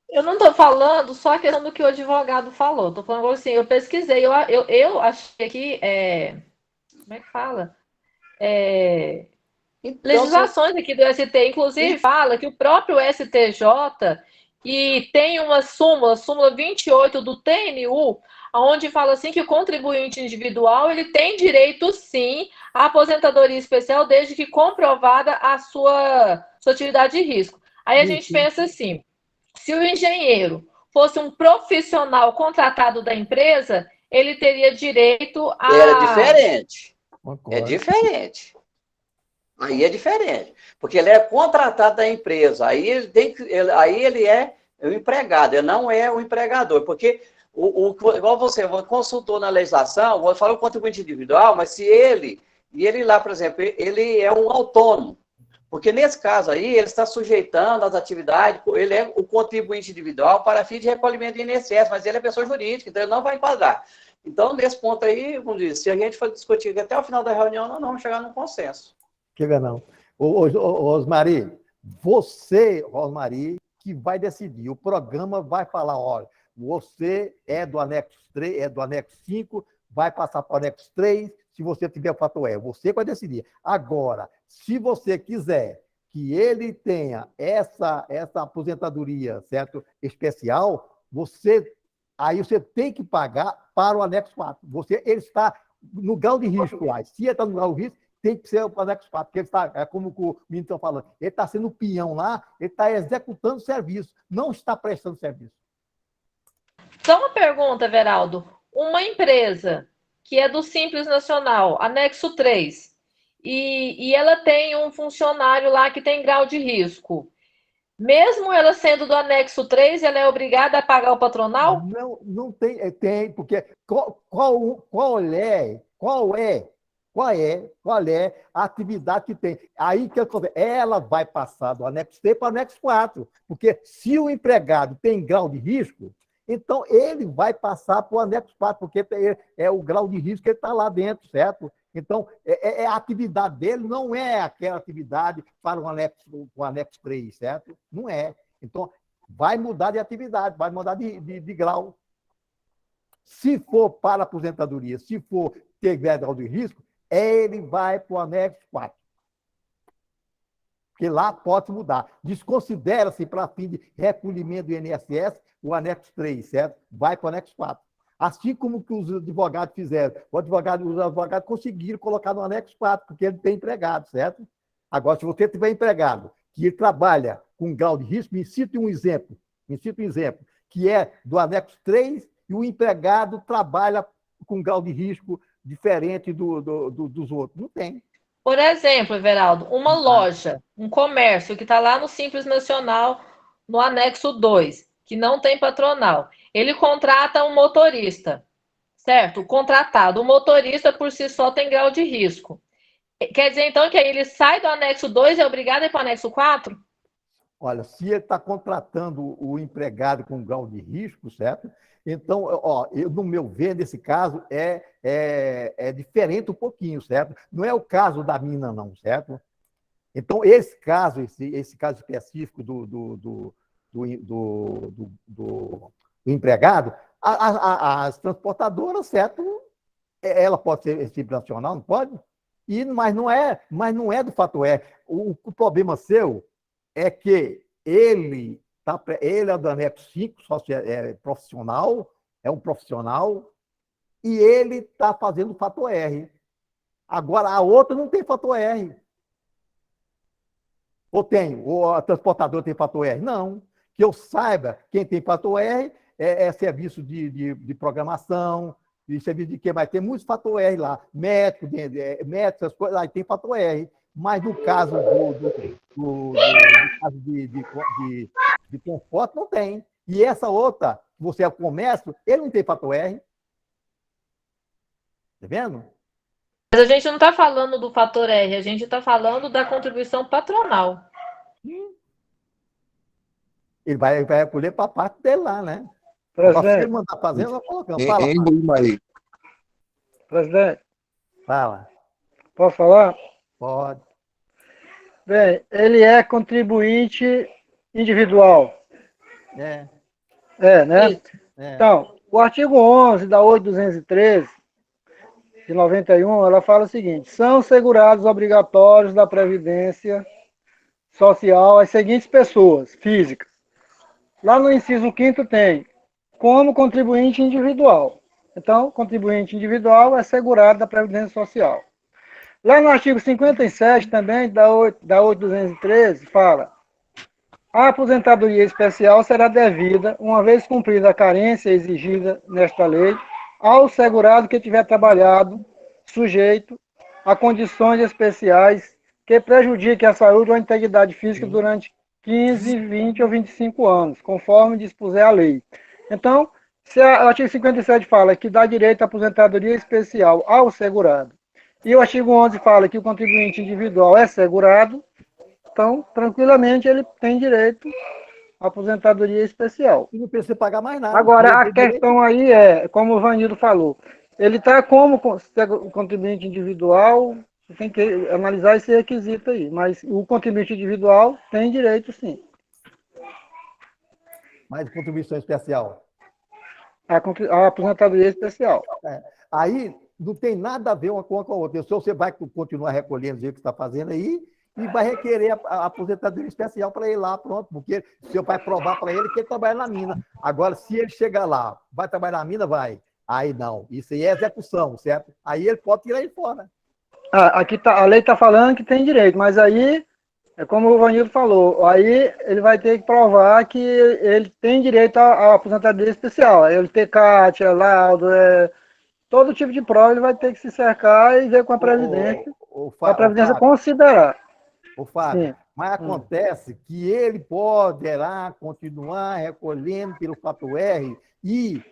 Eu não estou falando só a questão do que o advogado falou. Estou falando assim, eu pesquisei, eu achei que... como é que fala? Então, legislações aqui do ST, inclusive, fala que o próprio STJ e tem uma súmula 28 do TNU, onde fala assim que o contribuinte individual ele tem direito, sim, à aposentadoria especial, desde que comprovada a sua atividade de risco. Aí a gente pensa assim, se o engenheiro fosse um profissional contratado da empresa, ele teria direito a... Era diferente. É diferente. Aí é diferente. Porque ele é contratado da empresa. Aí ele é o empregado, ele não é o empregador. Porque, igual você consultou na legislação, vou falar o contribuinte individual, mas se ele lá, por exemplo, ele é um autônomo. Porque nesse caso aí, ele está sujeitando as atividades, ele é o contribuinte individual para fim de recolhimento do INSS, mas ele é pessoa jurídica, então ele não vai enquadrar. Então, nesse ponto aí, como diz, se a gente for discutir até o final da reunião, nós não vamos chegar num consenso. Chega não. Rosmari, você, Rosmari, que vai decidir. O programa vai falar, olha, você é do anexo 3, é do anexo 5, vai passar para o anexo 3, se você tiver o fator E. Você vai decidir. Agora, se você quiser que ele tenha essa aposentadoria, certo, especial, aí você tem que pagar para o anexo 4. Ele está no grau de risco lá. Se ele está no grau de risco, tem que ser o anexo 4, porque ele está, como o menino está falando, ele está sendo peão lá, ele está executando serviço, não está prestando serviço. Só uma pergunta, Veraldo. Uma empresa que é do Simples Nacional, anexo 3, e ela tem um funcionário lá que tem grau de risco, mesmo ela sendo do anexo 3, ela é obrigada a pagar o patronal? Não tem, porque qual é a atividade que tem? Aí que ela vai passar do anexo 3 para o anexo 4, porque se o empregado tem grau de risco, então ele vai passar para o anexo 4, porque é o grau de risco que ele está lá dentro, certo? Então, a atividade dele não é aquela atividade para o anexo 3, certo? Não é. Então, vai mudar de atividade, vai mudar de grau. Se for para aposentadoria, se for ter grau de risco, ele vai para o anexo 4. Porque lá pode mudar. Desconsidera-se para fim de recolhimento do INSS o anexo 3, certo? Vai para o anexo 4. Assim como que os advogados fizeram. Os advogados conseguiram colocar no anexo 4, porque ele tem empregado, certo? Agora, se você tiver empregado que trabalha com grau de risco, me cite um exemplo, que é do anexo 3 e o empregado trabalha com grau de risco diferente dos outros. Não tem. Por exemplo, Everaldo, uma loja, um comércio que está lá no Simples Nacional, no anexo 2, que não tem patronal. Ele contrata um motorista, certo? O contratado, o motorista por si só tem grau de risco. Quer dizer, então, que aí ele sai do anexo 2 e é obrigado a ir para o anexo 4? Olha, se ele está contratando o empregado com grau de risco, certo? Então, ó, no meu ver, nesse caso, é diferente um pouquinho, certo? Não é o caso da mina, não, certo? Então, esse caso específico do empregado, as transportadoras, certo? Ela pode ser simples nacional, não pode? Mas não é do fato R. O problema seu é que ele é do anexo 5, profissional, é um profissional, e ele está fazendo fator R. Agora, a outra não tem fator R. Ou tem? Ou a transportadora tem fator R? Não. Que eu saiba, quem tem fator R é serviço de programação, de serviço de quê? Mas tem muitos fator R lá. Médico, essas coisas, aí tem fator R. Mas no caso caso de transporte, não tem. E essa outra, você é o comércio, ele não tem fator R. Tá vendo? Mas a gente não está falando do fator R, a gente está falando da contribuição patronal. Ele vai recolher para a parte dele lá, né? Presidente. Se ele mandar fazer, nós colocamos. Fala, Presidente, fala. posso falar? Pode. Bem, ele é contribuinte individual. É. Né? É. Então, o artigo 11 da 8.213, de 91, ela fala o seguinte: são segurados obrigatórios da Previdência Social as seguintes pessoas físicas. Lá no inciso 5º tem como contribuinte individual. Então, contribuinte individual é segurado da Previdência Social. Lá no artigo 57 também, da 8.213, fala: a aposentadoria especial será devida, uma vez cumprida a carência exigida nesta lei, ao segurado que tiver trabalhado sujeito a condições especiais que prejudiquem a saúde ou a integridade física durante 15, 20 ou 25 anos, conforme dispuser a lei. Então, se o artigo 57 fala que dá direito à aposentadoria especial ao segurado, e o artigo 11 fala que o contribuinte individual é segurado, então, tranquilamente, ele tem direito à aposentadoria especial. E não precisa pagar mais nada. Agora, a questão aí é, como o Vanildo falou, ele está como contribuinte individual, você tem que analisar esse requisito aí, mas o contribuinte individual tem direito, sim. Mais contribuição especial. A aposentadoria especial. Aí não tem nada a ver uma com a outra. Se você vai continuar recolhendo o jeito que está fazendo aí, e vai requerer a aposentadoria especial para ir lá, pronto, porque o senhor vai provar para ele que ele trabalha na mina. Agora, se ele chegar lá, vai trabalhar na mina, vai. Aí não, isso aí é execução, certo? Aí ele pode tirar ele fora. Aqui a lei está falando que tem direito, mas aí, é como o Vanildo falou, aí ele vai ter que provar que ele tem direito à aposentadoria especial. Ele ter cátia, laudo, todo tipo de prova ele vai ter que se cercar e ver com a Previdência, para a Previdência considerar. Ô, Fábio, mas acontece que ele poderá continuar recolhendo pelo fator R e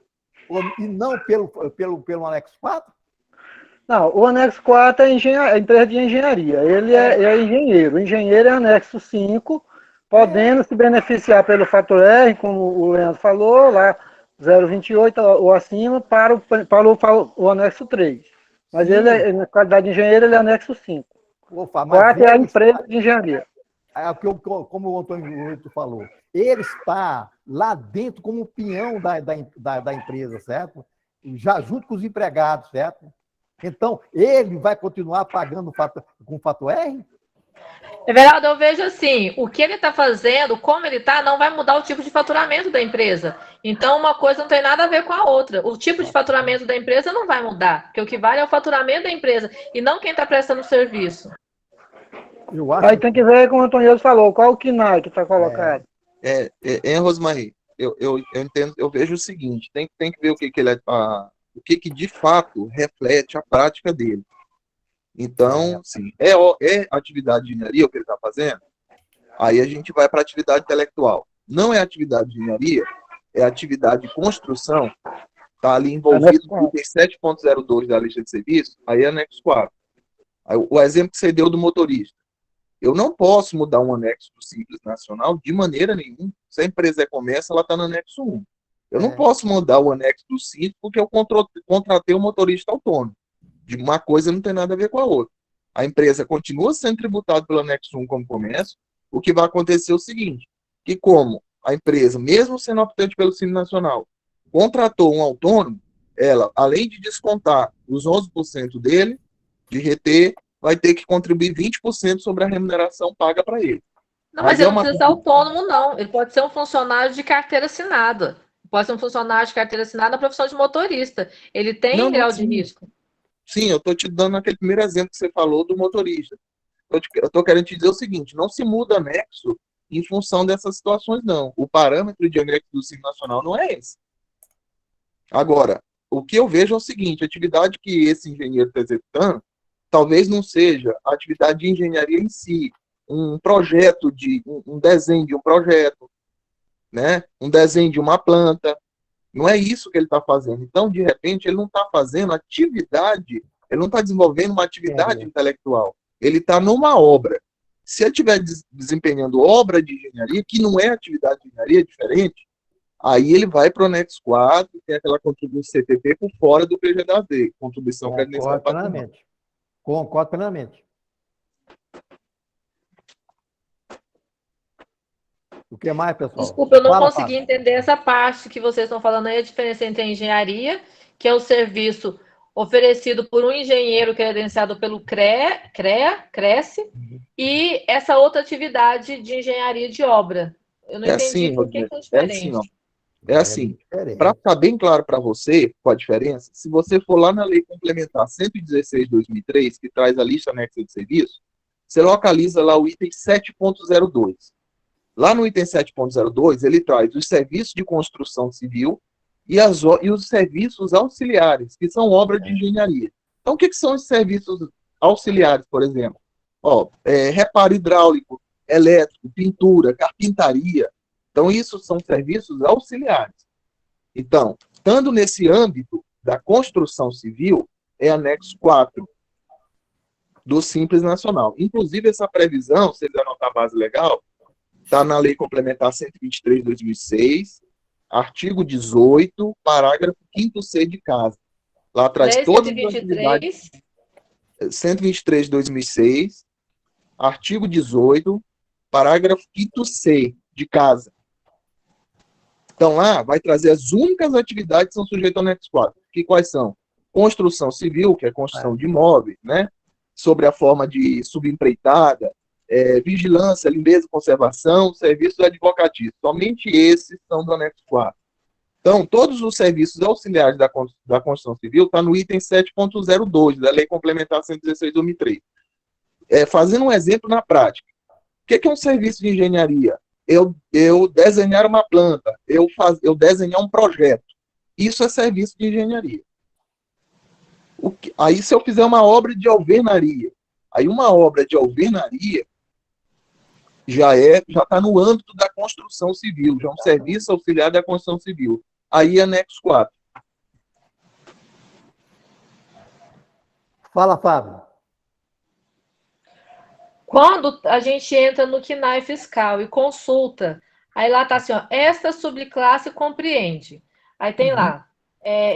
não pelo anexo 4? Não, o anexo 4 é empresa de engenharia. Ele é engenheiro. O engenheiro é anexo 5, podendo se beneficiar pelo fator R, como o Leandro falou, lá 0,28 ou acima, para o anexo 3. Mas sim, ele, na qualidade de engenheiro, ele é anexo 5. Opa, 4 é a empresa de engenharia. Como o Antônio falou, ele está lá dentro como peão da empresa, certo? Já junto com os empregados, certo? Então, ele vai continuar pagando com fator R? Everaldo, eu vejo assim, o que ele está fazendo, como ele está, não vai mudar o tipo de faturamento da empresa. Então, uma coisa não tem nada a ver com a outra. O tipo de faturamento da empresa não vai mudar, porque o que vale é o faturamento da empresa e não quem está prestando o serviço. Eu acho Aí tem que ver, como o Antônio falou, qual o KNAI que está colocado. Rosmarie, eu entendo, eu vejo o seguinte, tem que ver o que ele o que de fato reflete a prática dele. Então, sim, é atividade de engenharia o que ele está fazendo? Aí a gente vai para atividade intelectual. Não é atividade de engenharia, é atividade de construção, está ali envolvido no item 7.02 da lista de serviço, aí é anexo 4. Aí, o exemplo que você deu do motorista. Eu não posso mudar um anexo do Simples Nacional de maneira nenhuma. Se a empresa é comércio, ela está no anexo 1. Eu não posso mudar o anexo do Simples porque eu contratei um motorista autônomo. De uma coisa não tem nada a ver com a outra. A empresa continua sendo tributada pelo anexo 1 como comércio. O que vai acontecer é o seguinte, que como a empresa, mesmo sendo optante pelo Simples Nacional, contratou um autônomo, ela, além de descontar os 11% dele, de reter, vai ter que contribuir 20% sobre a remuneração paga para ele. Não, mas ele não precisa ser autônomo, não. Ele pode ser um funcionário de carteira assinada. Pode ser um funcionário de carteira assinada na profissão de motorista. Ele tem grau de risco. Sim, eu estou te dando aquele primeiro exemplo que você falou do motorista. Eu estou querendo te dizer o seguinte, não se muda anexo em função dessas situações, não. O parâmetro de anexo do Simples Nacional não é esse. Agora, o que eu vejo é o seguinte, a atividade que esse engenheiro está executando, talvez não seja a atividade de engenharia em si, um projeto um desenho de um projeto, né? Um desenho de uma planta. Não é isso que ele está fazendo. Então, de repente, ele não está fazendo atividade, ele não está desenvolvendo uma atividade intelectual. Ele está numa obra. Se ele estiver desempenhando obra de engenharia, que não é atividade de engenharia, é diferente, aí ele vai para o anexo 4, tem aquela contribuição CTP por fora do PGD, contribuição previdenciária patrimonial. Concordo plenamente. O que mais, pessoal? Desculpa, eu não consegui entender essa parte que vocês estão falando aí, a diferença entre a engenharia, que é o serviço oferecido por um engenheiro credenciado pelo Cresce, e essa outra atividade de engenharia de obra. Eu não entendi por que é diferente. É assim, para ficar bem claro para você qual a diferença, se você for lá na Lei Complementar 116 de 2003, que traz a lista anexa de serviço, você localiza lá o item 7.02. Lá no item 7.02, ele traz os serviços de construção civil e os serviços auxiliares, que são obras de engenharia. Então, o que são os serviços auxiliares, por exemplo? Reparo hidráulico, elétrico, pintura, carpintaria. Então, isso são serviços auxiliares. Então, estando nesse âmbito da construção civil, é anexo 4 do Simples Nacional. Inclusive, essa previsão, se eles anotar a base legal, está na Lei Complementar 123 de 2006, artigo 18, parágrafo 5º-C de casa. Lá traz todas as atividades. 123 de 2006, artigo 18, parágrafo 5º-C de casa. Então, lá vai trazer as únicas atividades que são sujeitas ao anexo 4. Que quais são? Construção civil, que é construção de imóveis, né? Sobre a forma de subempreitada, vigilância, limpeza e conservação, serviços advocatícios. Somente esses são do anexo 4. Então, todos os serviços auxiliares da construção civil estão no item 7.02 da Lei Complementar 116 de 2003. Fazendo um exemplo na prática. O que é um serviço de engenharia? Eu desenhar uma planta, eu desenhar um projeto. Isso é serviço de engenharia. Aí, se eu fizer uma obra de alvenaria, aí uma obra de alvenaria já está no âmbito da construção civil, já é um serviço auxiliar da construção civil. Aí, anexo 4. Fala, Fábio. Quando a gente entra no KNAI fiscal e consulta, aí lá está assim, ó, esta subclasse compreende. Aí tem lá,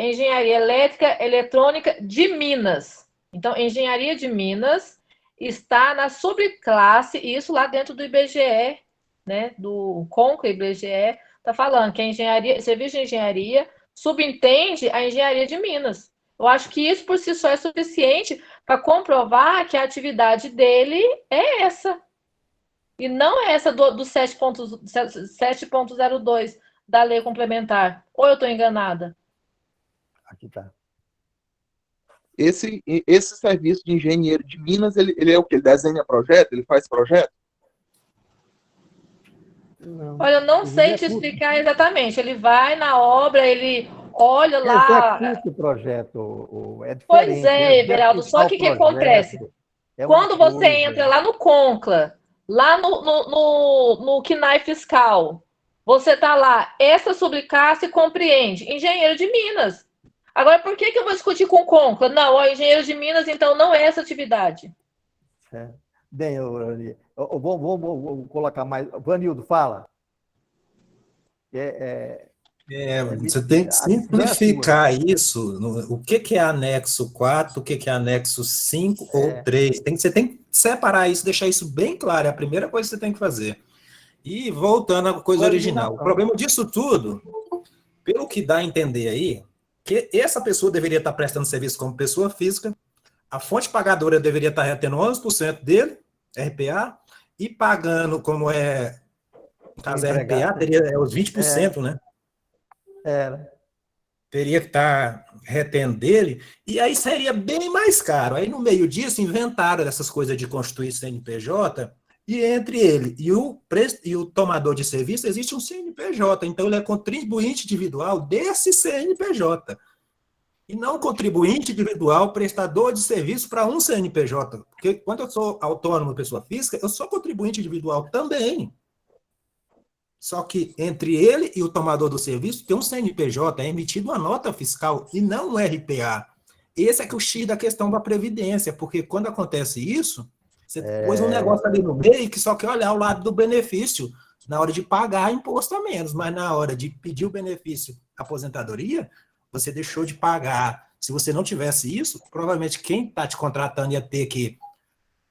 engenharia elétrica, eletrônica de Minas. Então, engenharia de Minas está na subclasse, e isso lá dentro do IBGE, né, do CONCA IBGE, está falando que a engenharia, serviço de engenharia subentende a engenharia de Minas. Eu acho que isso por si só é suficiente para comprovar que a atividade dele é essa. E não é essa do 7.02 da lei complementar. Ou eu estou enganada? Aqui está. esse serviço de engenheiro de Minas, ele é o quê? Ele desenha projeto? Ele faz projeto? Não. Olha, eu não sei te explicar exatamente. Ele vai na obra, ele olha lá. Executa o projeto, é diferente. Pois é, Everaldo, só que o que acontece? Quando você entra lá no CONCLA, lá no CNAE Fiscal, você está lá, essa subclasse compreende engenheiro de Minas. Agora, por que eu vou discutir com o CONCLA? Não, o engenheiro de Minas, então, não é essa atividade. Bem, vamos colocar mais. Vanildo, fala. Você tem que simplificar isso. O que é anexo 4, o que é anexo 5 ou 3. Você tem que separar isso, deixar isso bem claro. É a primeira coisa que você tem que fazer. E voltando à coisa original. O problema disso tudo, pelo que dá a entender aí, que essa pessoa deveria estar prestando serviço como pessoa física, a fonte pagadora deveria estar retendo 11% dele, RPA, e pagando, como no caso RPA, teria os 20%, né? Teria que estar retendo dele, e aí seria bem mais caro. Aí, no meio disso, inventaram essas coisas de constituir CNPJ, e entre ele e o tomador de serviço existe um CNPJ, então ele é contribuinte individual desse CNPJ, e não contribuinte individual prestador de serviço para um CNPJ, porque quando eu sou autônomo, pessoa física, eu sou contribuinte individual também. Só que entre ele e o tomador do serviço tem um CNPJ, é emitido uma nota fiscal e não um RPA. Esse é que é o X da questão da Previdência, porque quando acontece isso, você pôs um negócio ali no meio que só quer olhar o lado do benefício na hora de pagar imposto a menos, mas na hora de pedir o benefício aposentadoria, você deixou de pagar. Se você não tivesse isso, provavelmente quem está te contratando ia ter que,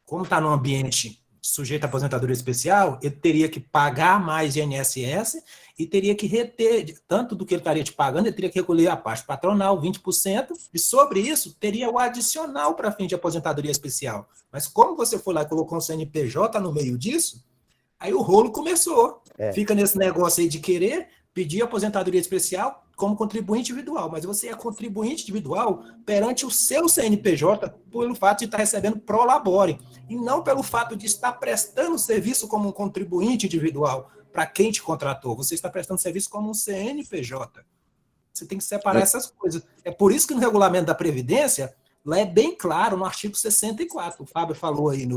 como está num ambiente sujeito à aposentadoria especial, ele teria que pagar mais de INSS e teria que reter, tanto do que ele estaria te pagando, ele teria que recolher a parte patronal, 20%, e sobre isso, teria o adicional para fim de aposentadoria especial. Mas como você foi lá e colocou um CNPJ no meio disso, aí o rolo começou. Fica nesse negócio aí de querer pedir aposentadoria especial como contribuinte individual, mas você é contribuinte individual perante o seu CNPJ pelo fato de estar recebendo prolabore, e não pelo fato de estar prestando serviço como um contribuinte individual para quem te contratou. Você está prestando serviço como um CNPJ. Você tem que separar essas coisas. É por isso que no regulamento da Previdência, lá é bem claro, no artigo 64, o Fábio falou aí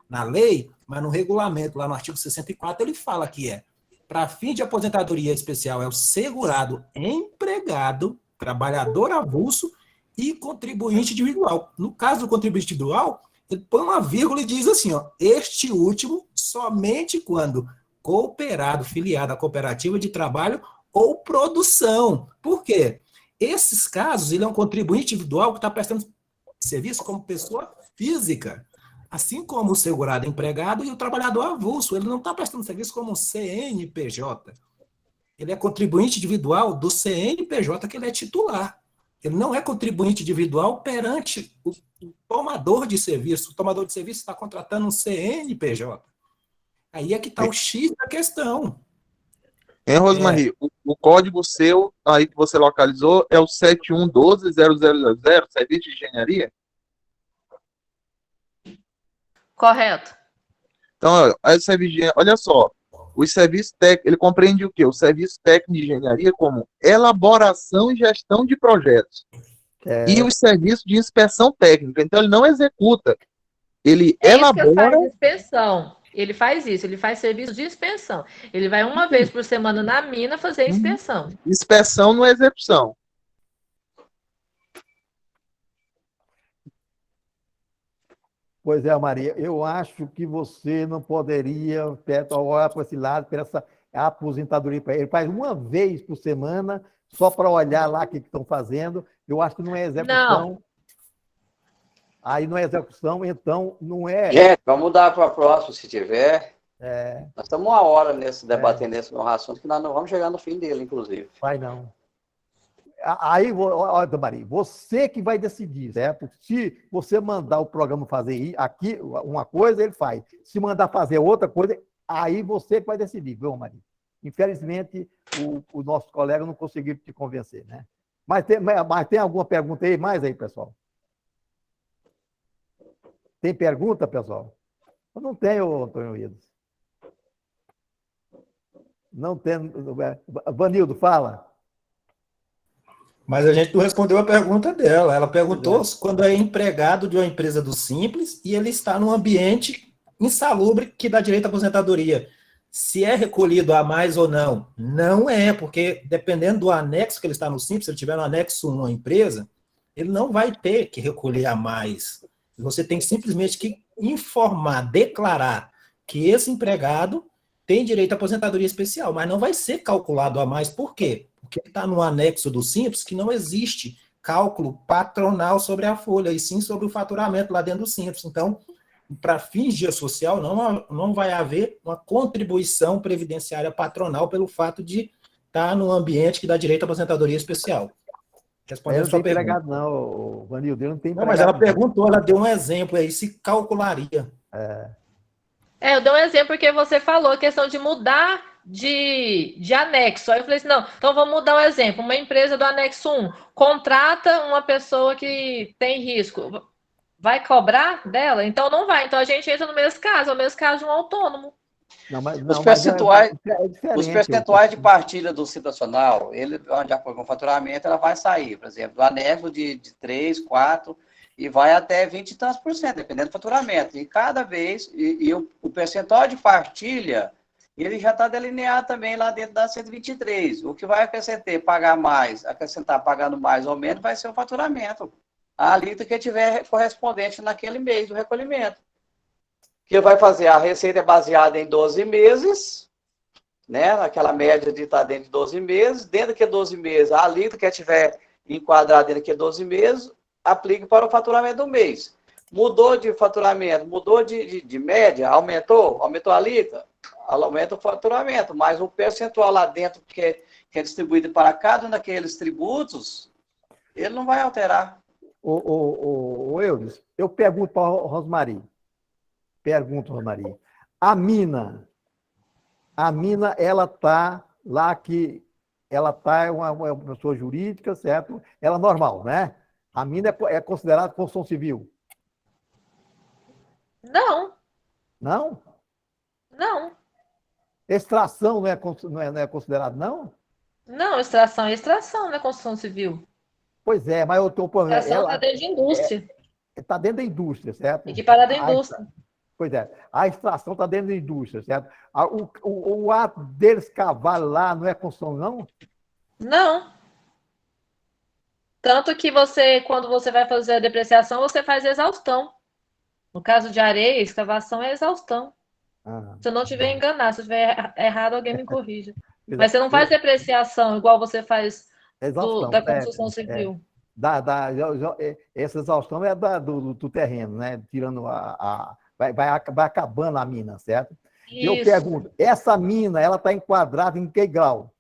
na lei, mas no regulamento, lá no artigo 64, ele fala que para fim de aposentadoria especial, é o segurado empregado, trabalhador avulso e contribuinte individual. No caso do contribuinte individual, ele põe uma vírgula e diz assim, este último somente quando cooperado, filiado à cooperativa de trabalho ou produção. Por quê? Esses casos, ele é um contribuinte individual que está prestando serviço como pessoa física. Assim como o segurado empregado e o trabalhador avulso. Ele não está prestando serviço como um CNPJ. Ele é contribuinte individual do CNPJ que ele é titular. Ele não é contribuinte individual perante o tomador de serviço. O tomador de serviço está contratando um CNPJ. Aí é que está o X da questão. Rosmarie, o código seu, aí que você localizou, é o 71120000, serviço de engenharia? Correto. Então, olha só, o serviço técnico, ele compreende o quê? O serviço técnico de engenharia como elaboração e gestão de projetos. E os serviços de inspeção técnica. Então, ele não executa. Ele elabora... Faz inspeção. Ele faz isso, ele faz serviço de inspeção. Ele vai uma vez por semana na mina fazer inspeção. Inspeção não é execução. Pois é, Maria, eu acho que você não poderia olhar para esse lado, para essa aposentadoria. Ele faz uma vez por semana, só para olhar lá o que estão fazendo. Eu acho que não é execução. Não. Aí não é execução, então não é... Gente, vamos mudar para a próxima, se tiver. Nós estamos uma hora debatendo esse meu assunto, que nós não vamos chegar no fim dele, inclusive. Vai não. Aí, olha, Maria, você que vai decidir, certo? Se você mandar o programa fazer aqui uma coisa, ele faz. Se mandar fazer outra coisa, aí você que vai decidir, viu, Maria? Infelizmente, o nosso colega não conseguiu te convencer, né? Mas tem alguma pergunta aí mais aí, pessoal? Tem pergunta, pessoal? Eu não tenho, Antônio Idos. Não tem. Vanildo, fala. Mas a gente não respondeu a pergunta dela. Ela perguntou quando é empregado de uma empresa do Simples e ele está num ambiente insalubre que dá direito à aposentadoria. Se é recolhido a mais ou não. Não é, porque dependendo do anexo que ele está no Simples, se ele tiver no anexo 1 uma empresa, ele não vai ter que recolher a mais. Você tem simplesmente que informar, declarar que esse empregado tem direito à aposentadoria especial, mas não vai ser calculado a mais. Por quê? Porque está no anexo do Simples que não existe cálculo patronal sobre a folha, e sim sobre o faturamento lá dentro do Simples. Então, para fins de social, não vai haver uma contribuição previdenciária patronal pelo fato de estar no ambiente que dá direito à aposentadoria especial. Respondendo Não a sua tem pergunta. empregado, não, Vanildo. Ele não tem Não, empregado. mas ela não. perguntou, ela deu um exemplo aí, se calcularia. Eu dou um exemplo porque você falou a questão de mudar de anexo. Aí eu falei assim, não, então vamos mudar um exemplo. Uma empresa do anexo 1 contrata uma pessoa que tem risco. Vai cobrar dela? Então não vai. Então a gente entra no mesmo caso, é o mesmo caso de um autônomo. Não, mas, Os não, percentuais, mas é diferente. Os percentuais de partilha do Simples Nacional, ele, de acordo com o faturamento, ela vai sair, por exemplo, do anexo de 3, 4, e vai até 20 e tantos por cento, dependendo do faturamento. E cada vez, o percentual de partilha, ele já está delineado também lá dentro da 123. O que vai acrescentar pagando mais ou menos, vai ser o faturamento. A alíquota que tiver correspondente naquele mês do recolhimento. Que vai fazer, a receita é baseada em 12 meses, né? Naquela média de estar dentro de 12 meses. Dentro daquele 12 meses, a alíquota que estiver enquadrada dentro daquele 12 meses, aplique para o faturamento do mês. Mudou de faturamento, mudou de média, aumentou a alíquota, aumenta o faturamento, mas o percentual lá dentro que é distribuído para cada um daqueles tributos, ele não vai alterar. Ô, Eudes, eu pergunto para a Rosmari. A mina, ela está lá que ela está é uma pessoa jurídica, certo? Ela é normal, né? A mina é considerada construção civil. Não, Não? não. Extração não é considerado, não? Não, extração é extração, não é construção civil. Pois é, mas eu estou falando, Extração está ela dentro de indústria. está dentro da indústria, certo? Equiparada à indústria. Pois é, a extração está dentro da indústria, certo? O ato deles cavar lá não é construção, não? Não. Tanto que quando você vai fazer a depreciação, você faz exaustão. No caso de areia, escavação é exaustão. Se eu não estiver enganado, se eu estiver errado, alguém me corrija. Mas você não faz depreciação igual você faz Exaustão, da construção civil. Essa exaustão é do terreno, né? Tirando vai acabando a mina, certo? E eu pergunto, essa mina, ela está enquadrada em que grau?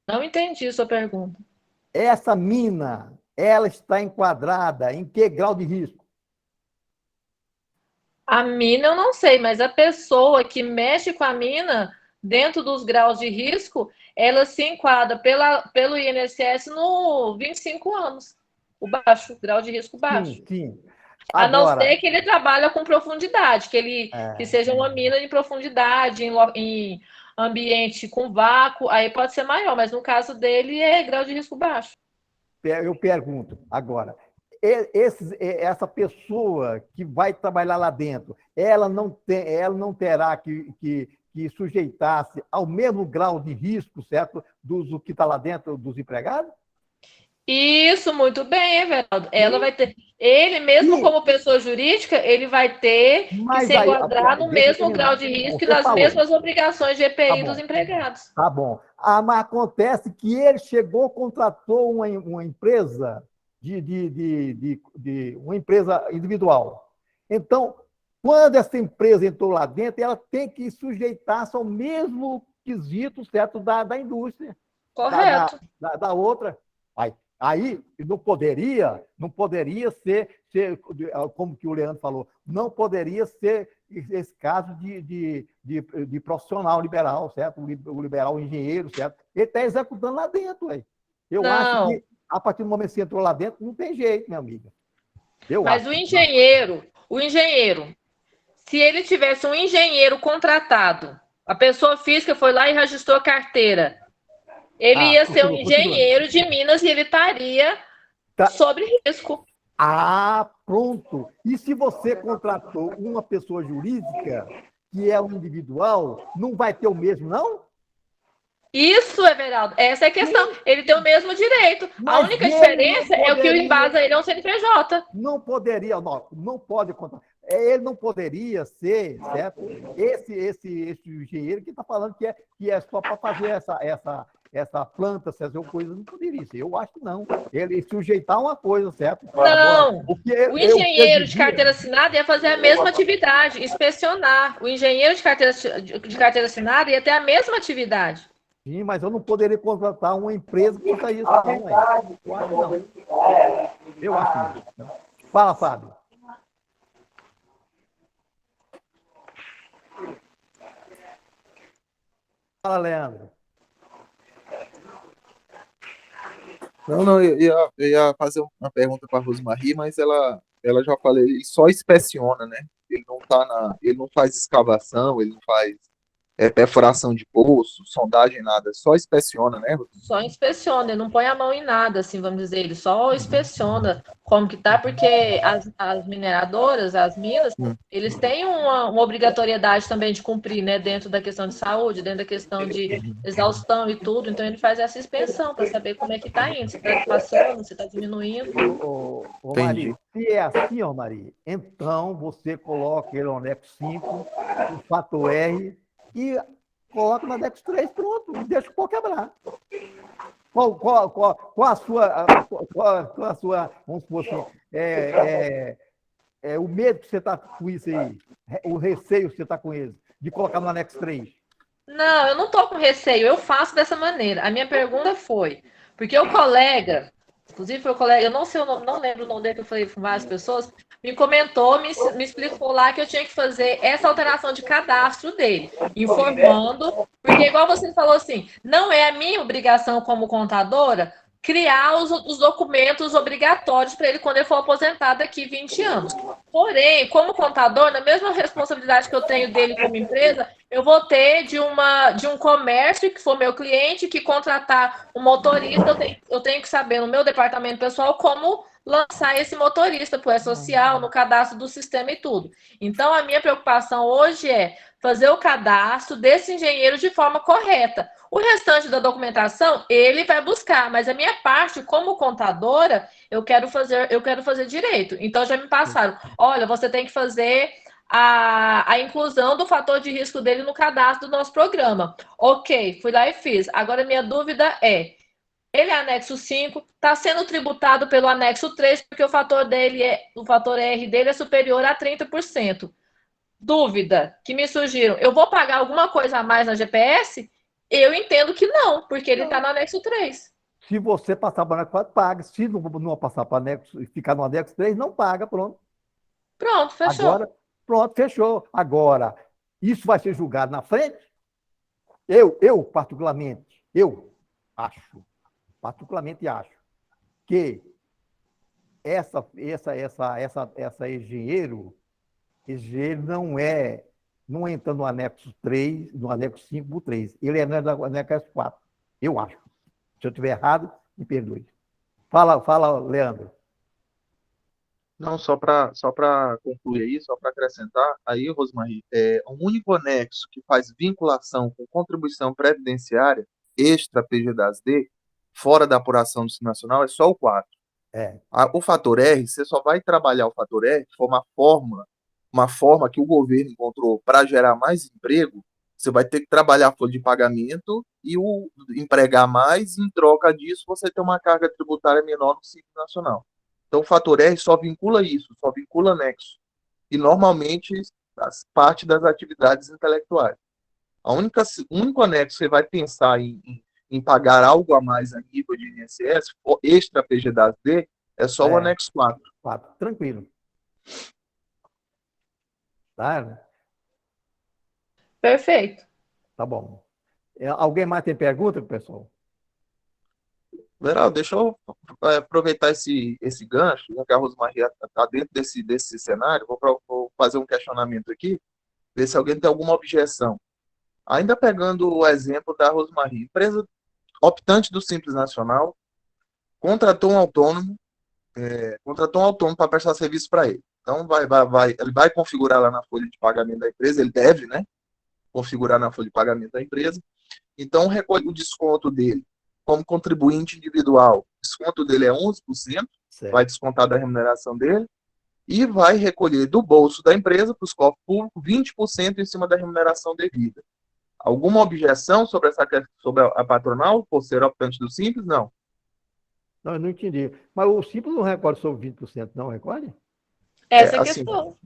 Não entendi a sua pergunta. Essa mina, ela está enquadrada em que grau de risco? A mina eu não sei, mas a pessoa que mexe com a mina, dentro dos graus de risco, ela se enquadra pelo INSS no 25 anos. O baixo, grau de risco baixo. Sim. A não ser que ele trabalhe com profundidade, que seja uma mina de profundidade, em ambiente com vácuo, aí pode ser maior, mas no caso dele é grau de risco baixo. Eu pergunto agora, essa pessoa que vai trabalhar lá dentro, ela não terá que sujeitar-se ao mesmo grau de risco, certo, do que está lá dentro dos empregados? Isso, muito bem, Everaldo. Ela vai ter. Ele, mesmo como pessoa jurídica, ele vai ter que se enquadrar no mesmo grau de risco e nas mesmas obrigações de EPI dos empregados. Tá bom. Mas acontece que ele contratou uma empresa uma empresa individual. Então, quando essa empresa entrou lá dentro, ela tem que sujeitar-se ao mesmo quesito, certo, da indústria. Correto. Da outra. Aí não poderia ser, como que o Leandro falou, não poderia ser esse caso de profissional liberal, certo? O liberal engenheiro, certo? Ele está executando lá dentro. Eu acho que, a partir do momento que você entrou lá dentro, não tem jeito, minha amiga. Mas acho. o engenheiro, se ele tivesse um engenheiro contratado, a pessoa física foi lá e registrou a carteira, ele ia ser um Continua. engenheiro de Minas e ele estaria Tá. sob risco. Pronto. E se você contratou uma pessoa jurídica, que é um individual, não vai ter o mesmo, não? Isso, Everaldo, essa é a questão. Ele tem o mesmo direito. A Mas única ele diferença não é o que o poderia- embasa ele é um CNPJ. Não poderia, não pode contratar. Ele não poderia ser, certo? Esse engenheiro que está falando que é só para fazer essa planta, essas coisas, não poderia ser. Eu acho que não. Ele sujeitar uma coisa, certo? Não. O engenheiro de dizia- carteira assinada ia fazer a mesma atividade, inspecionar. O engenheiro de carteira assinada ia ter a mesma atividade. Sim, mas eu não poderia contratar uma empresa que faça isso, não, é. Eu acho que não. Eu acho que não. Fala, Fábio. Fala, Leandro. Não, eu ia fazer uma pergunta para a Rosmarie, mas ela já falou, ele só inspeciona, né? Ele não faz escavação, ele não faz perfuração de poço, sondagem, nada, só inspeciona, né, Rosmarie? Só inspeciona, ele não põe a mão em nada, assim, vamos dizer, ele só inspeciona como que tá, porque as mineradoras, as minas, eles têm uma obrigatoriedade também de cumprir, né, dentro da questão de saúde, dentro da questão de exaustão e tudo, então ele faz essa inspeção para saber como é que tá indo, se está passando, se está diminuindo. Ô, Mari, se é assim, ó, Mari, então você coloca ele no anexo 5, o fator R, e coloca no anexo 3, pronto, e deixa o pau quebrar. Qual a sua, vamos supor assim, o medo que você está com isso aí, o receio que você está com ele, de colocar no anexo 3? Não, eu não estou com receio, eu faço dessa maneira. A minha pergunta foi, porque o colega, inclusive foi o colega, eu não sei o nome, não lembro o nome dele, que eu falei com várias pessoas, me comentou, me explicou lá que eu tinha que fazer essa alteração de cadastro dele, informando, porque igual você falou assim, não é a minha obrigação como contadora criar os documentos obrigatórios para ele quando ele for aposentado daqui 20 anos. Porém, como contador, na mesma responsabilidade que eu tenho dele como empresa, eu vou ter de um comércio que for meu cliente, que contratar um motorista, eu tenho que saber no meu departamento pessoal como lançar esse motorista para o E-Social, no cadastro do sistema e tudo. Então, a minha preocupação hoje é fazer o cadastro desse engenheiro de forma correta. O restante da documentação, ele vai buscar, mas a minha parte, como contadora, eu quero fazer direito. Então, já me passaram, olha, você tem que fazer a inclusão do fator de risco dele no cadastro do nosso programa. Ok, fui lá e fiz. Agora, minha dúvida é, ele é anexo 5, está sendo tributado pelo anexo 3, porque o fator R dele é superior a 30%. Dúvida que me surgiram, eu vou pagar alguma coisa a mais na GPS? Eu entendo que não, porque ele está no anexo 3. Se você passar para o anexo 4, paga. Se não passar para o anexo e ficar no anexo 3, não paga, pronto. Pronto, fechou. Pronto, fechou. Agora, isso vai ser julgado na frente? Particularmente, particularmente acho que essa engenheiro não entra no anexo 3, no anexo 5 por 3. Ele é no anexo 4. Eu acho. Se eu estiver errado, me perdoe. Fala, Leandro. Não, só para concluir aí, só para acrescentar, aí, Rosmarie, um único anexo que faz vinculação com contribuição previdenciária extra PGDAS-D, fora da apuração do Simples Nacional, é só o 4. O fator R, você só vai trabalhar o fator R, que for uma forma que o governo encontrou para gerar mais emprego. Você vai ter que trabalhar a folha de pagamento e empregar mais, e em troca disso você ter uma carga tributária menor no Simples Nacional. Então, o fator R só vincula isso, só vincula anexo. E, normalmente, parte das atividades intelectuais. O único anexo que você vai pensar em pagar algo a mais a nível de INSS, extra PGDAS-D, é só o anexo 4. 4. Tranquilo. Tá? Perfeito. Tá bom. Alguém mais tem pergunta, pessoal? Verão, deixa eu aproveitar esse gancho, já que a Rosmarie está dentro desse cenário, vou fazer um questionamento aqui, ver se alguém tem alguma objeção. Ainda pegando o exemplo da Rosmarie, empresa optante do Simples Nacional, contratou um autônomo para prestar serviço para ele. Então, ele vai configurar lá na folha de pagamento da empresa, ele deve, né, configurar na folha de pagamento da empresa. Então, recolhe o desconto dele como contribuinte individual. O desconto dele é 11%, Certo. vai descontar da remuneração dele, e vai recolher do bolso da empresa, para os cofres públicos, 20% em cima da remuneração devida. Alguma objeção sobre a patronal, por ser optante do Simples? Não. Não, eu não entendi. Mas o Simples não recolhe sobre 20%, não recolhe? Essa é a assim, questão.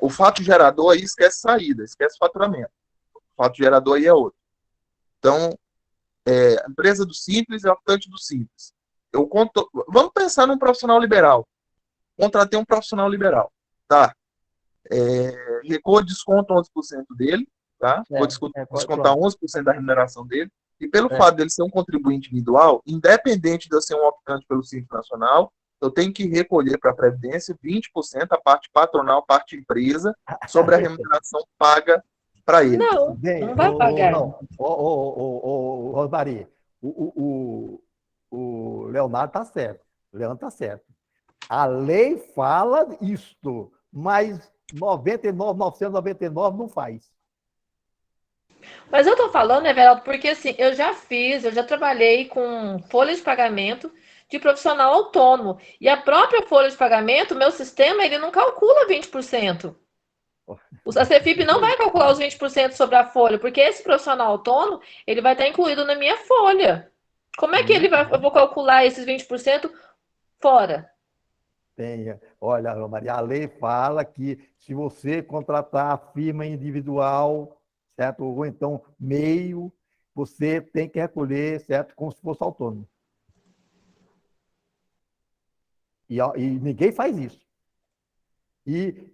o fato gerador aí esquece saída, esquece faturamento. O fato gerador aí é outro. Então, a empresa do Simples é optante do Simples. Vamos pensar num profissional liberal. Contratei um profissional liberal. Tá. Recolho desconto 11% dele. Tá? Vou descontar 11% da remuneração dele. E pelo fato dele ser um contribuinte individual, independente de eu ser um optante pelo Simples Nacional, eu tenho que recolher para a Previdência 20%, a parte patronal, a parte empresa, sobre a remuneração paga para ele. Não, Bem, não vai pagar. Não. Rosmarie, o Leonardo está certo. O Leandro está certo. A lei fala isto, mas 999 não faz. Mas eu tô falando, Everaldo, porque assim, eu já trabalhei com folha de pagamento de profissional autônomo. E a própria folha de pagamento, meu sistema, ele não calcula 20%. A CEFIP não vai calcular os 20% sobre a folha, porque esse profissional autônomo, ele vai estar incluído na minha folha. Como é que eu vou calcular esses 20% fora? Olha, Maria, a lei fala que se você contratar a firma individual, certo? Ou então meio, você tem que recolher, certo? Como se fosse autônomo. E ninguém faz isso. E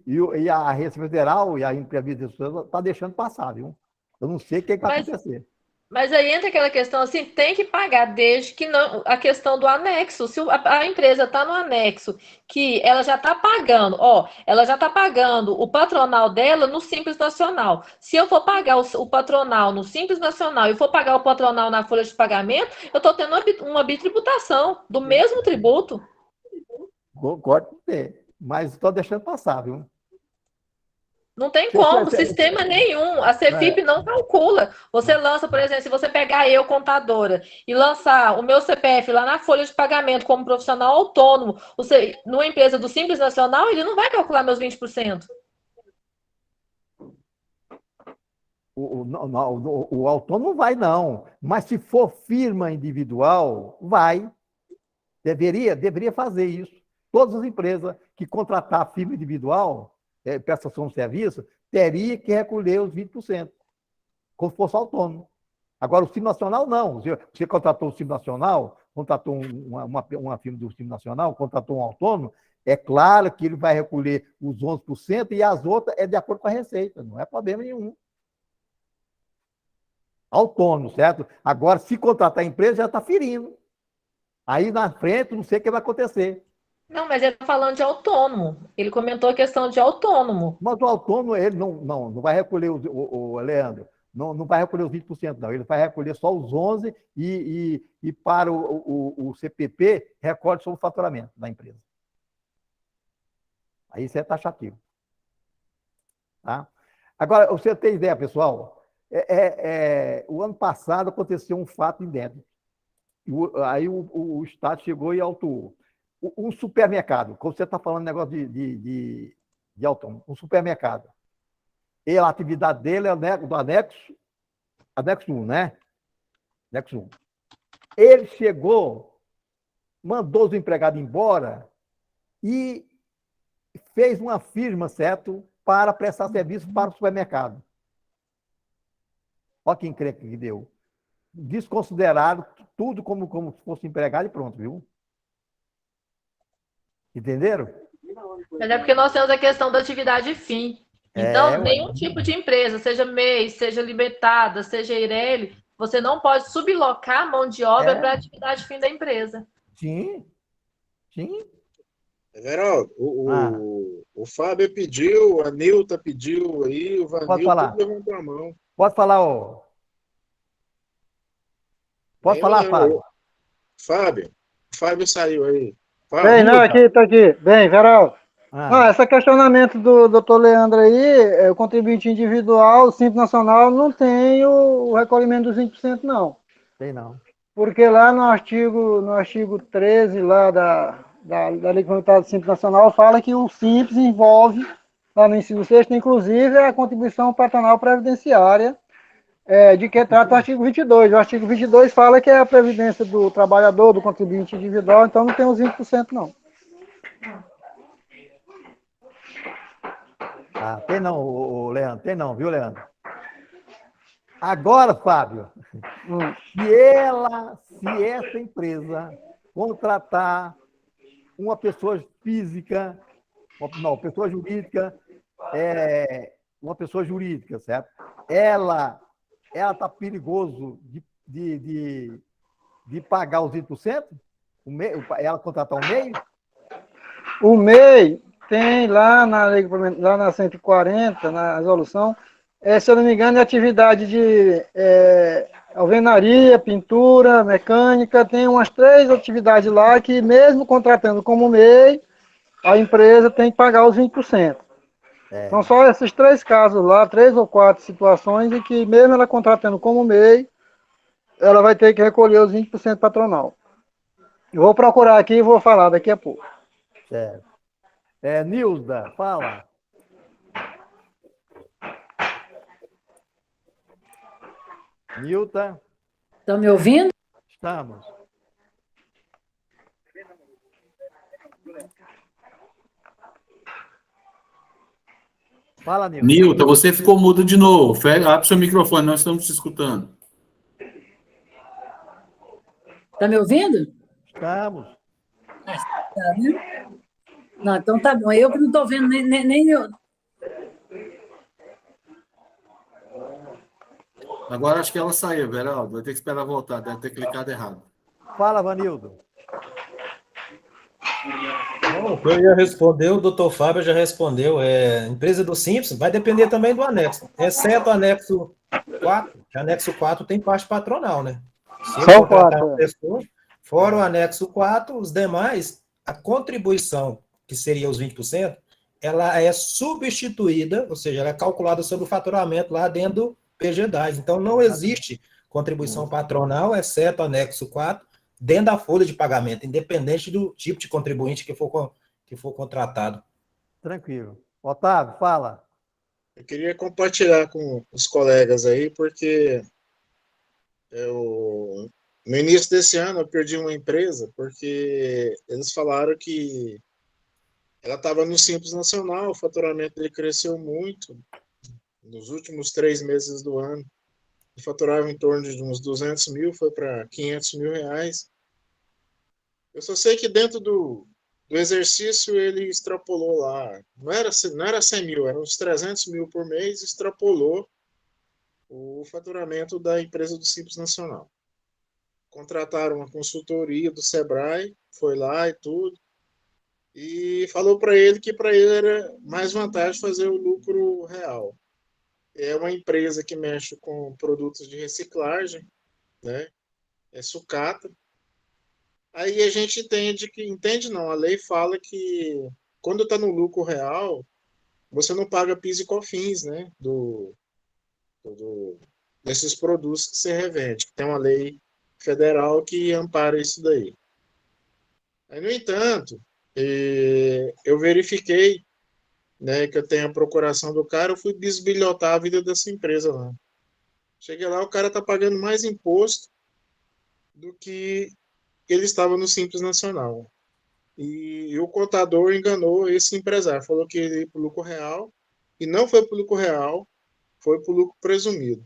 a Receita Federal e a Previdência está deixando passar, viu? Eu não sei o que vai acontecer. Mas aí entra aquela questão assim, tem que pagar desde que não, a questão do anexo. Se a empresa está no anexo, que ela já está pagando, ela já está pagando o patronal dela no Simples Nacional. Se eu for pagar o patronal no Simples Nacional e for pagar o patronal na folha de pagamento, eu estou tendo uma bitributação do mesmo tributo. Concordo com você, mas estou deixando passar, viu? Não tem como, sistema nenhum. A CEFIP não calcula. Você lança, por exemplo, se você pegar eu, contadora, e lançar o meu CPF lá na folha de pagamento como profissional autônomo, numa empresa do Simples Nacional, ele não vai calcular meus 20%. O autônomo não vai, não. Mas se for firma individual, vai. Deveria fazer isso. Todas as empresas que contratar firma individual, prestação de serviço, teria que recolher os 20%, como se fosse autônomo. Agora, o Simples Nacional, não. Você contratou o Simples Nacional, contratou uma firma do Simples Nacional, contratou um autônomo, é claro que ele vai recolher os 11% e as outras é de acordo com a receita, não é problema nenhum. Autônomo, certo? Agora, se contratar a empresa, já está ferindo. Aí, na frente, não sei o que vai acontecer. Não, mas ele está falando de autônomo. Ele comentou a questão de autônomo. Mas o autônomo, ele não vai recolher, o Leandro, não vai recolher os 20%, não. Ele vai recolher só os 11% e para o CPP, recolhe só o faturamento da empresa. Aí isso é taxativo. Tá? Agora, você tem ideia, pessoal? O ano passado aconteceu um fato inédito. Aí o Estado chegou e autuou. Um supermercado, como você está falando negócio de autônomo, um supermercado. E a atividade dele é do anexo 1, né? Anexo 1. Ele chegou, mandou os empregados embora e fez uma firma, certo, para prestar serviço para o supermercado. Olha que encrenca que deu. Desconsideraram tudo como se fosse empregado e pronto, viu? Entenderam? Mas é porque nós temos a questão da atividade fim. Então, nenhum tipo de empresa, seja MEI, seja Libertada, seja Eireli, você não pode sublocar mão de obra É. para a atividade fim da empresa. Sim, sim. Everaldo, o Fábio pediu, a Nilta pediu aí, o Pode Vanil, falar. tudo levantou a mão. Pode falar, ô. Pode Nem falar, o- Fábio. Fábio saiu aí. Bem, não, Nilta, tá aqui. Bem, Veraldo. Não, Ah, esse questionamento do doutor Leandro aí, o contribuinte individual, o Simples Nacional, não tem o recolhimento dos 20%, não. sei não. Porque lá no artigo 13 lá da Lei Complementar do Simples Nacional fala que o Simples envolve, lá no inciso 6º, inclusive, a contribuição patronal previdenciária, de que trata o artigo 22. O artigo 22 fala que é a previdência do trabalhador, do contribuinte individual, então não tem os 20%, não. Ah, tem não, Leandro, tem não, viu, Leandro? Agora, Fábio, se essa empresa contratar uma pessoa física, pessoa jurídica, uma pessoa jurídica, certo? Ela está perigoso de pagar os 20%? Ela contratar um MEI? O MEI tem lá na lei, lá na 140, na resolução, se eu não me engano, é atividade de alvenaria, pintura, mecânica, tem umas 3 atividades lá que, mesmo contratando como MEI, a empresa tem que pagar os 20%. São só esses 3 casos lá, 3 ou 4 situações em que, mesmo ela contratando como MEI, ela vai ter que recolher os 20% patronal. Eu vou procurar aqui e vou falar daqui a pouco. Certo. Nilda, fala. Nilda, Estão me ouvindo? estamos. Fala, Nilda. Nilton, você ficou mudo de novo. Abre seu microfone, nós estamos te escutando. Está me ouvindo? Estamos. Tá, né? Não, então tá bom. Eu que não estou vendo nem eu. Agora acho que ela saiu, Veraldo. Vai ter que esperar voltar, deve ter clicado errado. Fala, Vanildo. Bom, o que eu ia responder, o doutor Fábio já respondeu. Empresa do Simples vai depender também do anexo, exceto o anexo 4, que anexo 4 tem parte patronal, né? Se eu Só o contratar 4, uma pessoa, fora o anexo 4, os demais, a contribuição, que seria os 20%, ela é substituída, ou seja, ela é calculada sobre o faturamento lá dentro do PG10. Então, não existe contribuição patronal, exceto o anexo 4, dentro da folha de pagamento, independente do tipo de contribuinte que for contratado. Tranquilo. Otávio, fala. eu queria compartilhar com os colegas aí, porque no início desse ano eu perdi uma empresa, porque eles falaram que ela estava no Simples Nacional, o faturamento dele cresceu muito nos últimos 3 meses do ano. Ele faturava em torno de uns 200 mil, foi para 500 mil reais. Eu só sei que dentro do exercício ele extrapolou lá. Não era 100 mil, eram uns 300 mil por mês, extrapolou o faturamento da empresa do Simples Nacional. Contrataram uma consultoria do Sebrae, foi lá e tudo, e falou para ele que para ele era mais vantagem fazer o lucro real. É uma empresa que mexe com produtos de reciclagem, né? É sucata. Aí a gente entende não, a lei fala que quando está no lucro real, você não paga PIS e COFINS, né? Desses produtos que você revende. Tem uma lei federal que ampara isso daí. Aí, no entanto, eu verifiquei, né, que eu tenho a procuração do cara, eu fui bisbilhotar a vida dessa empresa lá. Cheguei lá, o cara tá pagando mais imposto do que ele estava no Simples Nacional. E o contador enganou esse empresário, falou que ele ia para o lucro real, e não foi para o lucro real, foi para o lucro presumido.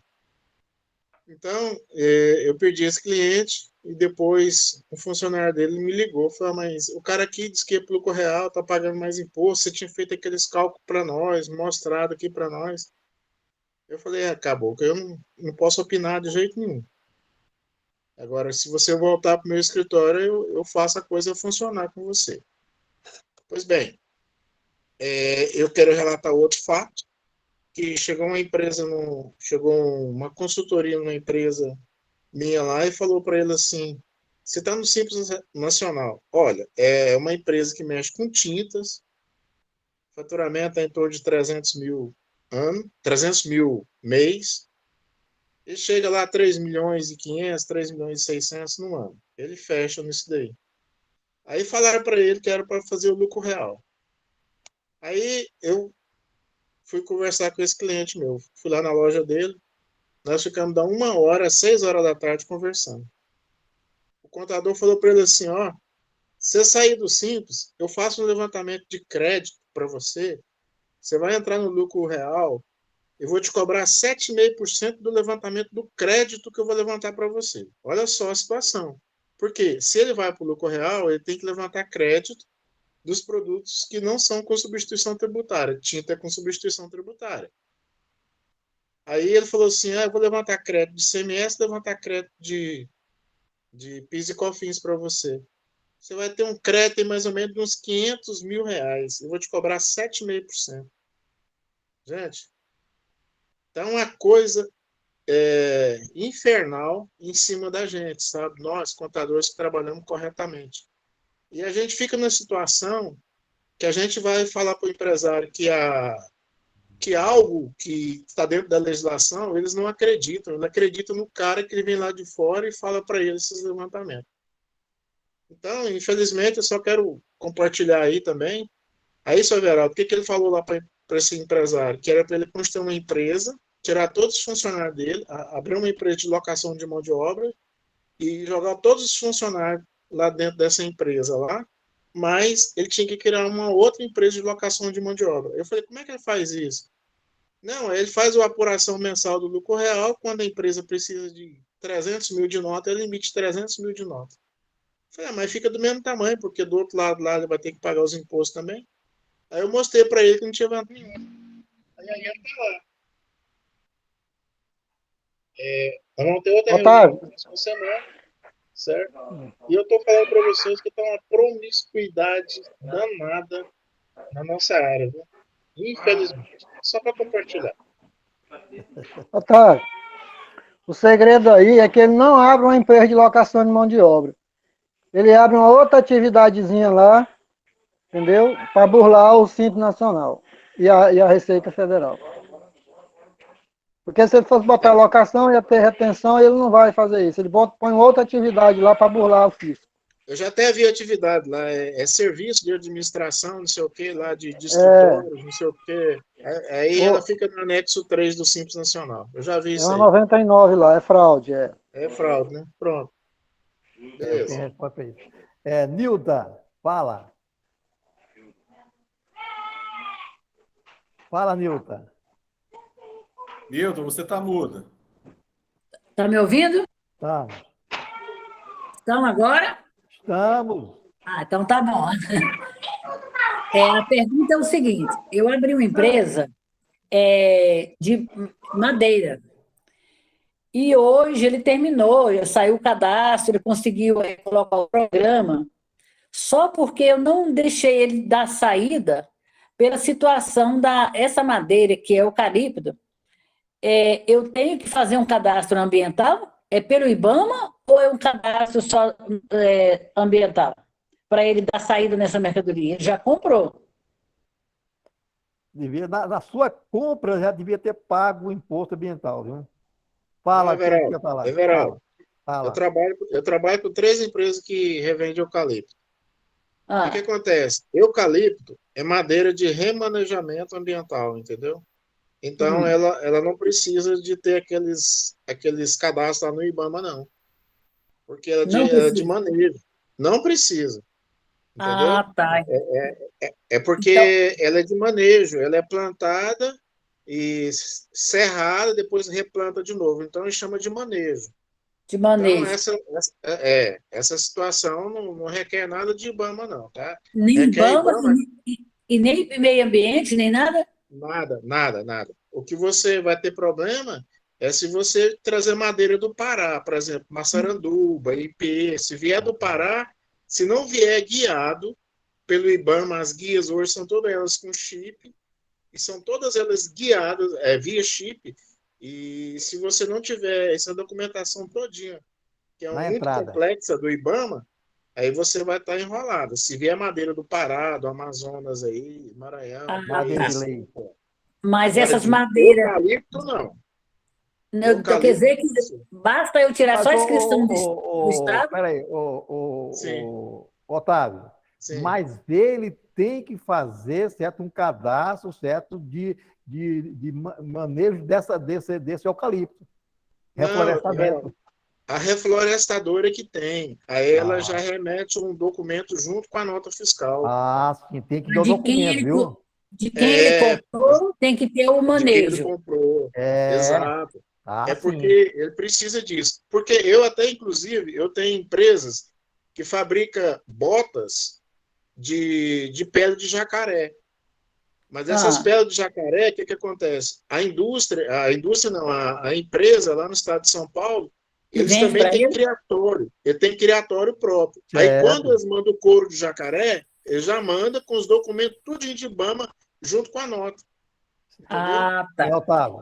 Então, eu perdi esse cliente, e depois um funcionário dele me ligou, falou, mas o cara aqui disse que ia para o lucro real, está pagando mais imposto, você tinha feito aqueles cálculos para nós, mostrado aqui para nós. Eu falei, acabou, que eu não posso opinar de jeito nenhum. Agora, se você voltar para o meu escritório, eu faço a coisa funcionar com você. Pois bem, eu quero relatar outro fato, que chegou uma consultoria numa empresa minha lá e falou para ele assim, você está no Simples Nacional, olha, é uma empresa que mexe com tintas, faturamento é em torno de 300 mil ano, 300 mil mês, e chega lá a 3 milhões e 500, 3 milhões e 600 no ano. Ele fecha nisso daí. Aí falaram para ele que era para fazer o lucro real. Aí eu fui conversar com esse cliente meu. Fui lá na loja dele, nós ficamos da 1h às 6 horas da tarde conversando. O contador falou para ele assim, ó, se você sair do Simples, eu faço um levantamento de crédito para você, você vai entrar no lucro real, eu vou te cobrar 7,5% do levantamento do crédito que eu vou levantar para você. Olha só a situação. Porque se ele vai para o lucro real, ele tem que levantar crédito dos produtos que não são com substituição tributária. Tinta é com substituição tributária. Aí ele falou assim, eu vou levantar crédito de CMS, levantar crédito de PIS e COFINS para você. Você vai ter um crédito em mais ou menos de uns 500 mil reais. Eu vou te cobrar 7,5%. Gente, tá uma coisa infernal em cima da gente, sabe? Nós, contadores, que trabalhamos corretamente. E a gente fica na situação que a gente vai falar para o empresário que algo que está dentro da legislação, eles não acreditam. Eles acreditam no cara que vem lá de fora e fala para eles esses levantamentos. Então, infelizmente, eu só quero compartilhar aí também. Aí, seu Everaldo, o que ele falou lá para esse empresário? Que era para ele construir uma empresa, tirar todos os funcionários dele, abrir uma empresa de locação de mão de obra e jogar todos os funcionários lá dentro dessa empresa lá, mas ele tinha que criar uma outra empresa de locação de mão de obra. Eu falei, como é que ele faz isso? Não, ele faz a apuração mensal do lucro real, quando a empresa precisa de 300 mil de nota, ele emite 300 mil de nota. Eu falei, mas fica do mesmo tamanho, porque do outro lado lá ele vai ter que pagar os impostos também. Aí eu mostrei para ele que não tinha vantagem nenhuma. Aí ele tá lá. Nós vamos ter outra reunião na próxima semana, certo? E eu estou falando para vocês que está uma promiscuidade danada na nossa área, viu? Infelizmente. Só para compartilhar. Otávio, o segredo aí é que ele não abre uma empresa de locação de mão de obra. Ele abre uma outra atividadezinha lá, entendeu? Para burlar o Simples Nacional e a Receita Federal. Porque se ele fosse botar locação, ia ter retenção, e ele não vai fazer isso. Ele põe outra atividade lá para burlar o fisco. Eu já até vi atividade lá, serviço de administração, não sei o que, lá de escritórios, não sei o que. Aí ela fica no anexo 3 do Simples Nacional. Eu já vi isso aí. 99 lá, é fraude. É fraude, né? Pronto. Beleza. Nilda, fala. Fala, Nilda. Nilda, você está muda. Tá me ouvindo? Tá. Estão agora? Estamos. Então tá bom. A pergunta é o seguinte: eu abri uma empresa de madeira. E hoje ele terminou, saiu o cadastro, ele conseguiu colocar o programa, só porque eu não deixei ele dar saída pela situação essa madeira, que é eucalipto. Eu tenho que fazer um cadastro ambiental? É pelo IBAMA ou é um cadastro só ambiental? Para ele dar saída nessa mercadoria? Ele já comprou. Na sua compra já devia ter pago o imposto ambiental, viu? Fala, Everaldo, fala. Eu trabalho com 3 empresas que revendem eucalipto. O que acontece? Eucalipto é madeira de remanejamento ambiental, entendeu? Então, ela não precisa de ter aqueles cadastros lá no IBAMA, não. Porque ela é de manejo. Não precisa. Entendeu? Tá. É porque ela é de manejo. Ela é plantada e serrada, depois replanta de novo. Então, ele chama de manejo. De manejo. Então, essa situação não requer nada de IBAMA, não, tá? Nem IBAMA e nem meio ambiente, nem nada? Nada. O que você vai ter problema é se você trazer madeira do Pará, por exemplo, Massaranduba, IP, se vier do Pará, se não vier guiado pelo IBAMA, as guias hoje são todas elas com chip, e são todas elas guiadas via chip, e se você não tiver essa documentação todinha, que é Na muito entrada. complexa do IBAMA, aí você vai estar enrolado. Se vier madeira do Pará, do Amazonas aí, Maranhão, Madeira de Goiás, lei. Mas agora essas de madeiras, eucalipto, não. então quer dizer que basta eu tirar só a Mas, inscrição do Estado? peraí, Sim, Otávio, sim. mas ele tem que fazer, certo, um cadastro, certo, de manejo desse eucalipto. Não, Reflorestamento. a reflorestadora que tem. Aí ela já Ah, remete um documento junto com a nota fiscal. sim, tem que dar o De quem documento, viu? de quem ele É, comprou, tem que ter o de quem ele manejo. comprou. É, Exato. É sim. porque ele precisa disso. Porque eu até, inclusive, eu tenho empresas que fabricam botas de pele de jacaré. Mas essas peles de jacaré, o que acontece? A empresa lá no estado de São Paulo, E eles vende também para têm ele? criatório. Ele tem criatório próprio. Aí, Certo. quando eles mandam o couro de jacaré, eles já mandam com os documentos tudo de IBAMA junto com a nota. Entendeu? Ah, tá. Otávio,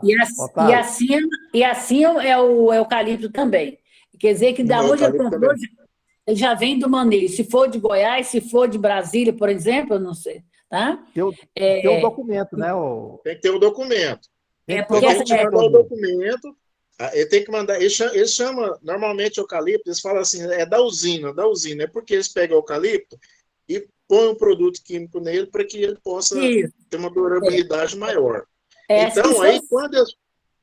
E assim é o eucalipto também. Quer dizer que da O onde ele eucalipto comprou, também. ele já vem do manejo. Se for de Goiás, se for de Brasília, por exemplo, eu não sei, tá? tem o documento, né? Tem que ter o documento. Porque Ele tem que te mandar o documento. Ele tem que mandar. Eles chamam normalmente eucalipto, eles falam assim, é da usina. É porque eles pegam o eucalipto e põem um produto químico nele para que ele possa ter uma durabilidade maior. Então, aí, quando eles.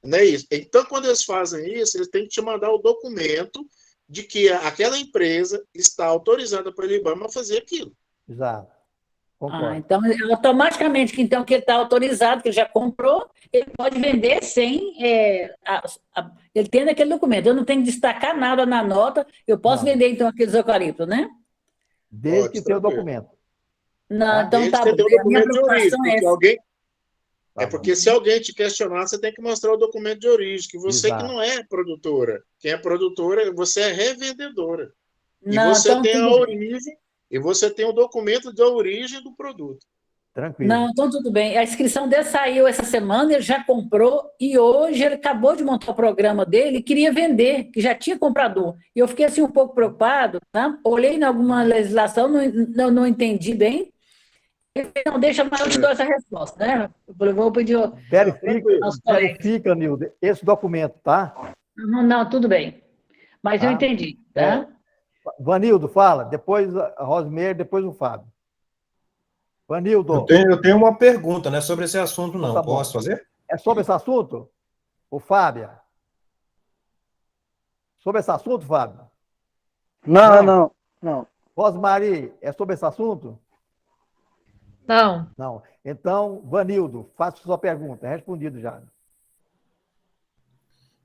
Não é isso. Então, quando eles fazem isso, eles têm que te mandar o documento de que aquela empresa está autorizada pelo IBAMA a fazer aquilo. Exato. Concordo. Então, automaticamente, que ele está autorizado, que ele já comprou, ele pode vender sem ele tendo aquele documento. Eu não tenho que destacar nada na nota, eu posso vender, então, aqueles eucaliptos, né? Desde que tenha o documento. Não, então Desde tá que bom. tenha o A minha documento de origem. preocupação é Porque essa. porque se alguém te questionar, você tem que mostrar o documento de origem, que você Exato. que não é produtora. Quem é produtora, você é revendedora. E Não, você então tem a tudo bem. origem, e você tem o documento da origem do produto. Tranquilo. Não, então tudo bem. A inscrição dele saiu essa semana, ele já comprou, e hoje ele acabou de montar o programa dele e queria vender, que já tinha comprador. E eu fiquei assim um pouco preocupado, tá? Olhei em alguma legislação, não entendi bem. Não, deixa, mas eu te dou essa resposta, né? Eu vou pedir aos colegas. Verifica, Nildo, esse documento, tá? Não, tudo bem. Mas eu entendi, tá? Vanildo, fala. Depois a Rosmeire, depois o Fábio. Vanildo. Eu tenho uma pergunta, né, sobre esse assunto, não. Tá bom. Posso fazer? É sobre esse assunto? O Fábio? Sobre esse assunto, Fábio? Não. Rosmari, é sobre esse assunto? Não. Não. Então, Vanildo, faça sua pergunta. É respondido já.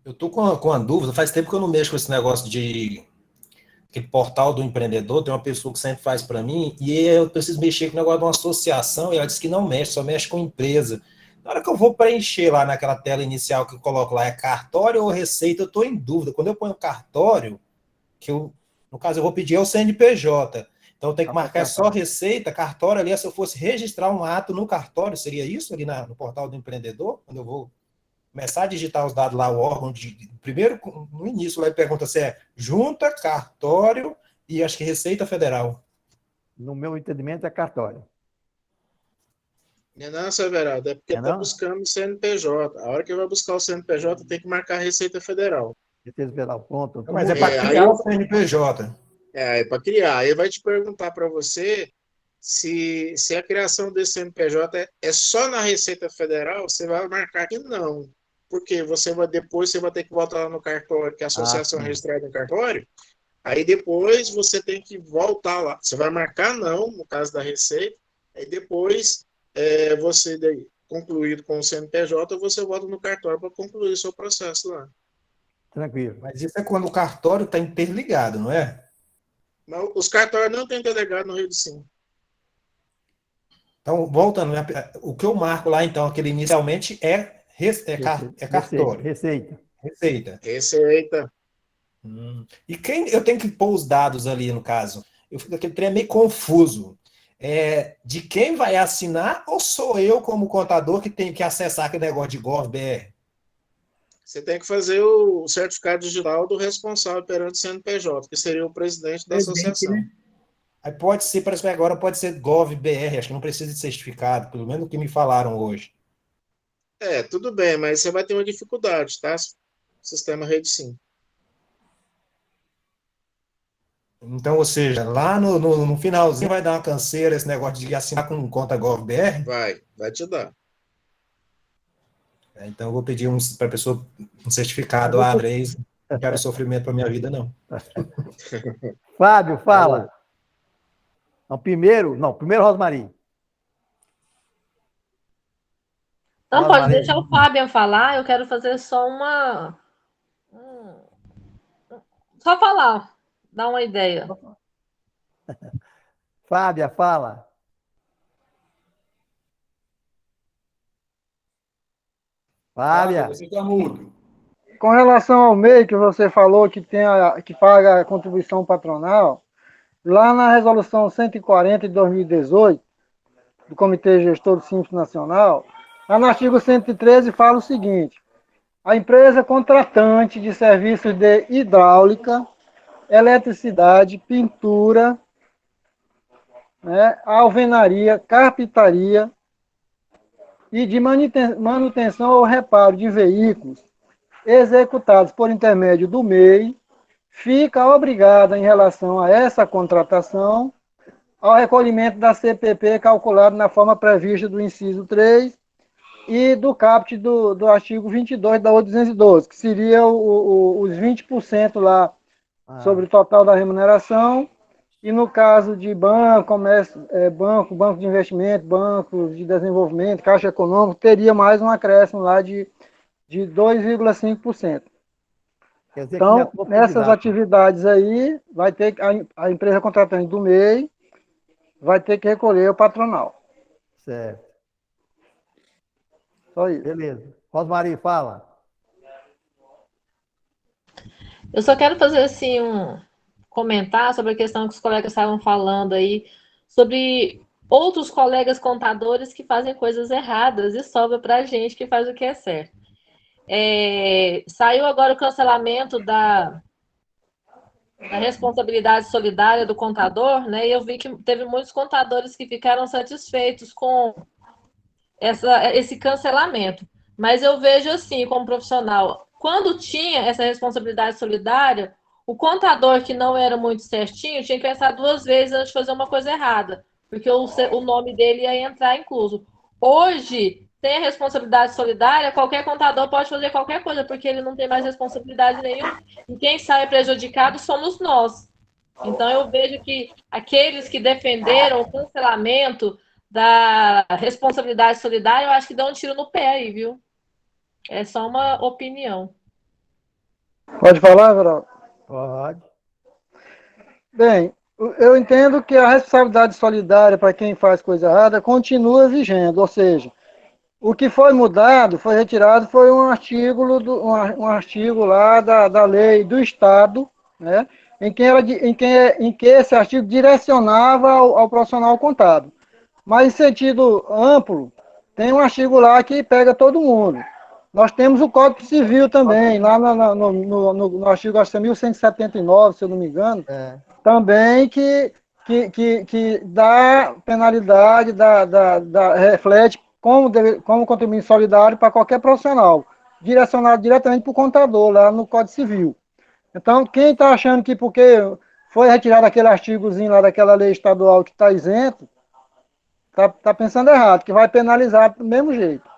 Eu estou com uma dúvida. Faz tempo que eu não mexo com esse negócio de aquele portal do empreendedor. Tem uma pessoa que sempre faz para mim e eu preciso mexer com o negócio de uma associação e ela disse que não mexe, só mexe com empresa. Na hora que eu vou preencher lá naquela tela inicial que eu coloco lá, é cartório ou receita, eu estou em dúvida. Quando eu ponho cartório, no caso eu vou pedir ao CNPJ. Então eu tenho que marcar só receita, cartório ali, se eu fosse registrar um ato no cartório, seria isso ali no portal do empreendedor? Quando eu vou começar a digitar os dados lá, o órgão, primeiro, no início, lá ele pergunta se é junta, cartório e acho que Receita Federal. No meu entendimento, é cartório. Não, Severado, é porque está buscando o CNPJ. A hora que vai buscar o CNPJ, tem que marcar a Receita Federal. Receita Federal, pronto. Mas é para criar o CNPJ. É para criar. Aí vai te perguntar para você se a criação desse CNPJ é só na Receita Federal, você vai marcar que não. Porque depois você vai ter que voltar lá no cartório, que é a associação registrada no cartório, aí depois você tem que voltar lá. Você vai marcar não, no caso da Receita, aí depois você, concluído com o CNPJ, você volta no cartório para concluir o seu processo lá. Tranquilo. Mas isso é quando o cartório está interligado, não é? Mas os cartórios não têm delegado no Rio de Sim. Então, voltando, o que eu marco lá, então, aquele inicialmente é cartório. Receita. Receita. Receita. E quem eu tenho que pôr os dados ali, no caso? Eu fico aquele trem meio confuso. De quem vai assinar ou sou eu, como contador, que tenho que acessar aquele negócio de GovBR? Você tem que fazer o certificado digital do responsável perante o CNPJ, que seria o presidente da associação. Né? Aí pode ser, parece que agora pode ser GovBR, acho que não precisa de certificado, pelo menos o que me falaram hoje. Tudo bem, mas você vai ter uma dificuldade, tá? Sistema Rede Sim. Então, ou seja, lá no finalzinho vai dar uma canseira esse negócio de assinar com conta GovBR? Vai te dar. Então, eu vou pedir para a pessoa um certificado A3, não quero sofrimento para minha vida, não. Fábio, fala. Não, primeiro Rosmarie. Não, pode deixar o Fábio falar, eu quero fazer só uma... Só falar, dar uma ideia. Fábia, fala. Fábia. Você está mudo. Com relação ao MEI que você falou que paga a contribuição patronal, lá na resolução 140 de 2018, do Comitê Gestor do Simples Nacional, lá no artigo 113 fala o seguinte: a empresa contratante de serviços de hidráulica, eletricidade, pintura, alvenaria, carpintaria e de manutenção ou reparo de veículos executados por intermédio do MEI, fica obrigada, em relação a essa contratação, ao recolhimento da CPP calculado na forma prevista do inciso 3 e do caput do artigo 22 da 812, que seria os 20% lá sobre o total da remuneração. E no caso de banco, comércio, banco de investimento, banco de desenvolvimento, caixa econômica, teria mais um acréscimo lá de 2,5%. Então, nessas atividades aí, vai ter a empresa contratante do MEI vai ter que recolher o patronal. Certo. Só isso. Beleza. Rosmarie, fala. Eu só quero fazer assim comentar sobre a questão que os colegas estavam falando aí, sobre outros colegas contadores que fazem coisas erradas e sobra para a gente que faz o que é certo. Saiu agora o cancelamento da responsabilidade solidária do contador, né? E eu vi que teve muitos contadores que ficaram satisfeitos com esse cancelamento. Mas eu vejo assim, como profissional, quando tinha essa responsabilidade solidária, o contador que não era muito certinho tinha que pensar duas vezes antes de fazer uma coisa errada, porque o nome dele ia entrar incluso. Hoje, tem a responsabilidade solidária, qualquer contador pode fazer qualquer coisa, porque ele não tem mais responsabilidade nenhuma, e quem sai prejudicado somos nós. Então, eu vejo que aqueles que defenderam o cancelamento da responsabilidade solidária, eu acho que dão um tiro no pé aí, viu? É só uma opinião. Pode falar, Everaldo? Pode. Bem, eu entendo que a responsabilidade solidária para quem faz coisa errada continua vigendo, ou seja, o que foi mudado, foi retirado, foi um artigo lá da lei do Estado, né, em que esse artigo direcionava ao profissional contábil. Mas, em sentido amplo, tem um artigo lá que pega todo mundo. Nós temos o Código Civil também, lá no artigo 1179, se eu não me engano, também que dá penalidade, reflete como contribuinte solidário para qualquer profissional, direcionado diretamente para o contador, lá no Código Civil. Então, quem está achando que porque foi retirado aquele artigozinho lá daquela lei estadual que está isento, está pensando errado, que vai penalizar do mesmo jeito.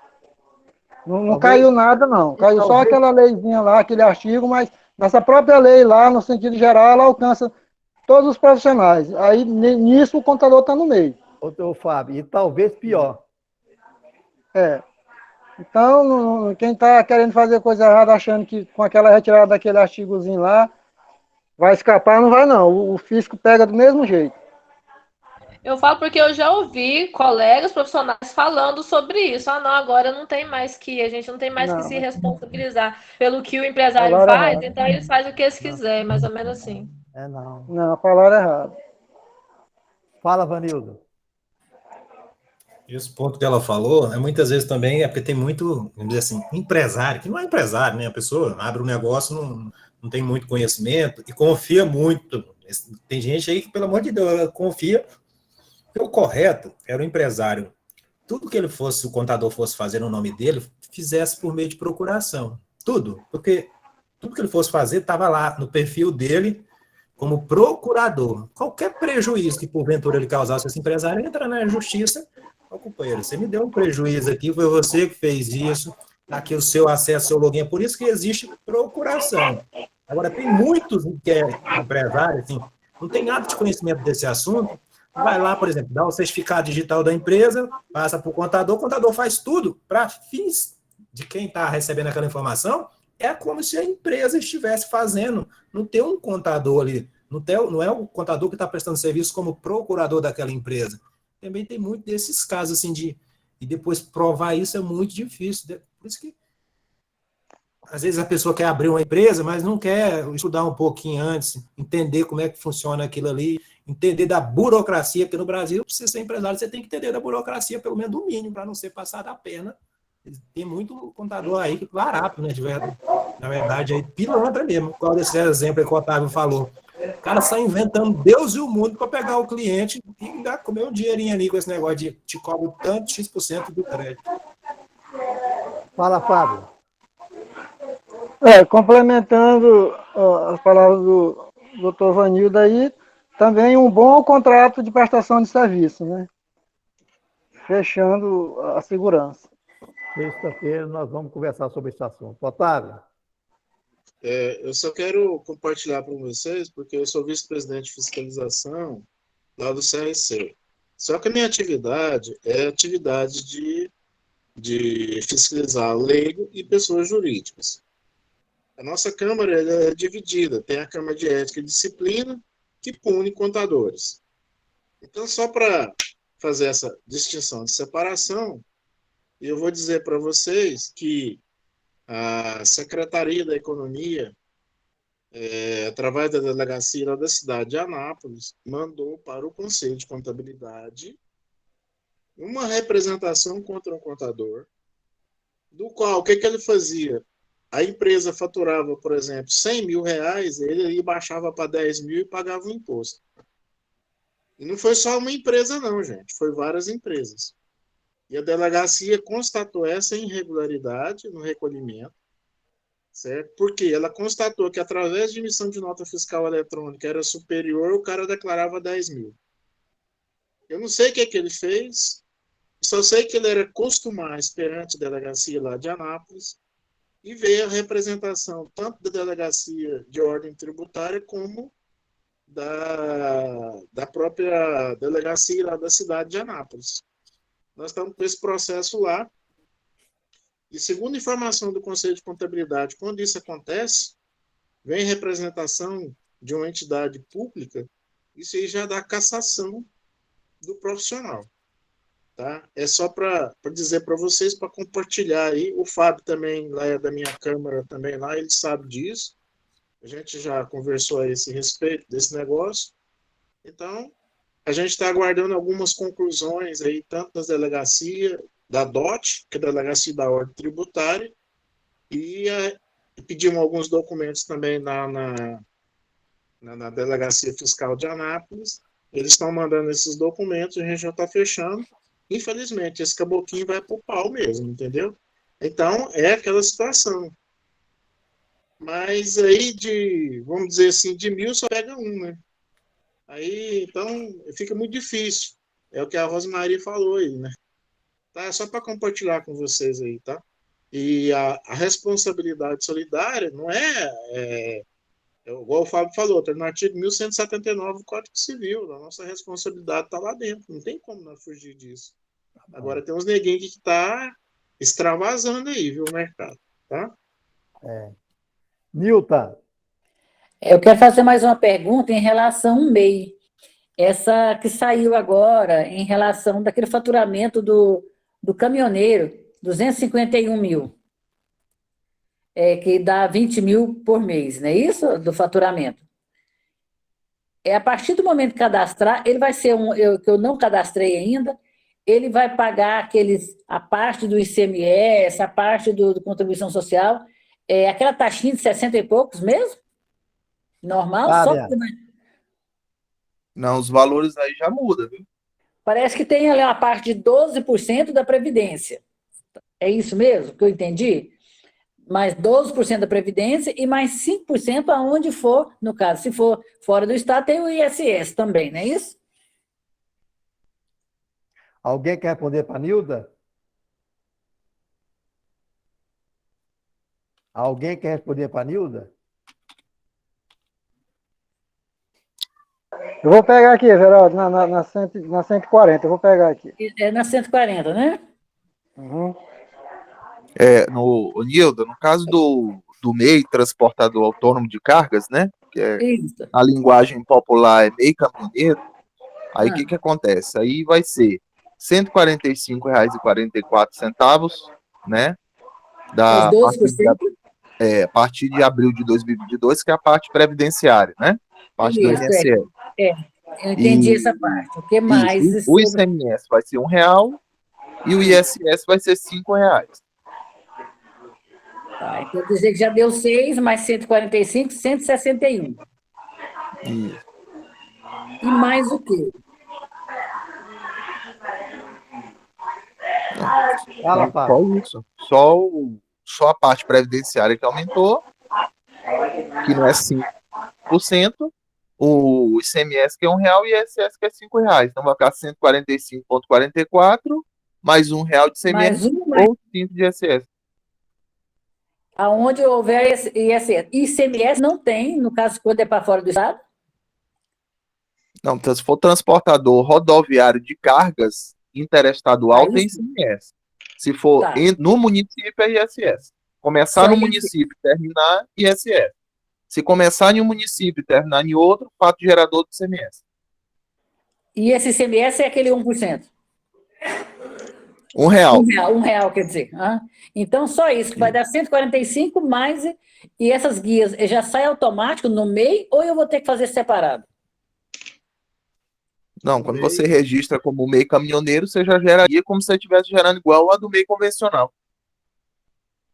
Não caiu nada, não. Caiu só aquela leizinha lá, aquele artigo, mas nessa própria lei lá, no sentido geral, ela alcança todos os profissionais. Aí, nisso, o contador está no meio. Ô, Fábio, e talvez pior. Então, quem está querendo fazer coisa errada, achando que com aquela retirada daquele artigozinho lá, vai escapar, não vai não. O fisco pega do mesmo jeito. Eu falo porque eu já ouvi colegas profissionais falando sobre isso. Ah, não, agora não tem mais que, a gente não tem mais que se Não, responsabilizar pelo que o empresário falaram faz, errado. então eles fazem o que eles Não, quiserem, mais ou menos assim. não. Não, falaram errado. Fala, Vanildo. Esse ponto que ela falou, muitas vezes também é porque tem muito, vamos dizer assim, empresário, que não é empresário, né? A pessoa abre um negócio, não tem muito conhecimento e confia muito. Tem gente aí que, pelo amor de Deus, confia. O correto era o empresário, tudo que ele fosse, o contador fosse fazer no nome dele, fizesse por meio de procuração. Tudo. Porque tudo que ele fosse fazer estava lá no perfil dele como procurador. Qualquer prejuízo que porventura ele causasse a esse empresário, entra na justiça. Ó, companheiro, você me deu um prejuízo aqui, foi você que fez isso, tá aqui o seu acesso, seu login. É por isso que existe procuração. Agora, tem muitos que é empresário, assim, não tem nada de conhecimento desse assunto, vai lá, por exemplo, dá o certificado digital da empresa, passa para o contador faz tudo para fins de quem está recebendo aquela informação, é como se a empresa estivesse fazendo, não tem um contador ali, não é o contador que está prestando serviço como procurador daquela empresa. Também tem muito desses casos, assim, e depois provar isso é muito difícil. Por isso que, às vezes, a pessoa quer abrir uma empresa, mas não quer estudar um pouquinho antes, entender como é que funciona aquilo ali, entender da burocracia, porque no Brasil, para você ser empresário, você tem que entender da burocracia, pelo menos do mínimo, para não ser passado a pena. Tem muito contador aí que larápio, né? Na verdade, aí pilantra mesmo. Qual desse exemplo aí que o Otávio falou? O cara sai inventando Deus e o mundo para pegar o cliente e ainda comer um dinheirinho ali com esse negócio de te cobro tanto X% do crédito. Fala, Fábio. Complementando as palavras do doutor Vanildo aí, também um bom contrato de prestação de serviço, né? Fechando a segurança. Sexta-feira nós vamos conversar sobre esse assunto. Otávio. Eu só quero compartilhar com vocês, porque eu sou vice-presidente de fiscalização lá do CRC. Só que a minha atividade é atividade de fiscalizar leigo e pessoas jurídicas. A nossa Câmara é dividida, tem a Câmara de Ética e Disciplina, que pune contadores. Então, só para fazer essa distinção de separação, eu vou dizer para vocês que a Secretaria da Economia, através da delegacia lá da cidade de Anápolis, mandou para o Conselho de Contabilidade uma representação contra um contador, do qual, o que ele fazia? A empresa faturava, por exemplo, 100 mil reais, ele baixava para 10 mil e pagava o imposto. E não foi só uma empresa não, gente, foi várias empresas. E a delegacia constatou essa irregularidade no recolhimento, certo? Porque ela constatou que através de emissão de nota fiscal eletrônica era superior, o cara declarava 10 mil. Eu não sei o que ele fez, só sei que ele era costumaz perante a delegacia lá de Anápolis e veio a representação tanto da delegacia de ordem tributária como da própria delegacia lá da cidade de Anápolis. Nós estamos com esse processo lá. E segundo informação do Conselho de Contabilidade, quando isso acontece, vem representação de uma entidade pública, isso aí já dá cassação do profissional. Tá? É só para dizer para vocês, para compartilhar aí. O Fábio também, lá é da minha Câmara, também lá, ele sabe disso. A gente já conversou a esse respeito desse negócio. Então, a gente está aguardando algumas conclusões aí, tanto das delegacias, da DOT, que é a Delegacia da Ordem Tributária, e pedimos alguns documentos também na Delegacia Fiscal de Anápolis. Eles estão mandando esses documentos, a gente já está fechando. Infelizmente, esse caboquinho vai para o pau mesmo, entendeu? Então, é aquela situação. Mas aí, vamos dizer assim, de 1000 só pega um, né? Aí, então, fica muito difícil. É o que a Rosemaria falou aí, né? Tá? É só para compartilhar com vocês aí, tá? E a responsabilidade solidária não igual o Fábio falou, está no artigo 1179 do Código Civil. A nossa responsabilidade está lá dentro. Não tem como nós fugir disso. Agora tem uns neguinhos que tá extravasando aí, viu, o mercado, tá? Nilton. Eu quero fazer mais uma pergunta em relação ao MEI. essa que saiu agora em relação daquele faturamento do caminhoneiro, 251 mil, que dá 20 mil por mês, não é isso? Do faturamento. A partir do momento que cadastrar, ele vai ser que eu não cadastrei ainda, ele vai pagar a parte do ICMS, a parte do contribuição social, aquela taxinha de 60 e poucos mesmo? Normal? Fábia. Não, os valores aí já mudam, viu? Parece que tem ali uma parte de 12% da Previdência. É isso mesmo que eu entendi? Mais 12% da Previdência e mais 5% aonde for, no caso, se for fora do Estado, tem o ISS também, não é isso? Alguém quer responder para a Nilda? Alguém quer responder para a Nilda? Eu vou pegar aqui, Geraldo, na 140, eu vou pegar aqui. É na 140, né? Uhum. Nilda, no caso do MEI, transportador autônomo de cargas, né? Que Isso. a linguagem popular é MEI caminhoneiro. Aí o que acontece? Aí vai ser R$ 145,44, né? Os 12%? A partir de abril de 2022, que é a parte previdenciária, né? Parte do INSS. Eu entendi essa parte. O que mais? O ICMS vai ser R$1 e o ISS vai ser R$5. Tá, então quer dizer que já deu 6, mais 145, 161. Isso. E mais o quê? Fala, Só isso. Só a parte previdenciária que aumentou, que não é 5%, o ICMS que é R$1 e o ISS que é R$5. Então vai ficar 145,44 mais R$1 de ICMS ou 5 de ISS. Aonde houver ISS. ICMS não tem, no caso, quando é para fora do Estado? Não, então, se for transportador rodoviário de cargas interestadual, tem ICMS. Se for no município, é ISS. Começar Só no ISS. município e terminar, ISS. Se começar em um município e terminar em outro, fato gerador do ICMS. E esse ICMS é aquele 1%? R$1. R$1, quer dizer. Então, só isso, que vai dar 145 mais, e essas guias já saem automático no MEI, ou eu vou ter que fazer separado? Não, quando você registra como MEI caminhoneiro, você já geraria como se você estivesse gerando igual a do MEI convencional.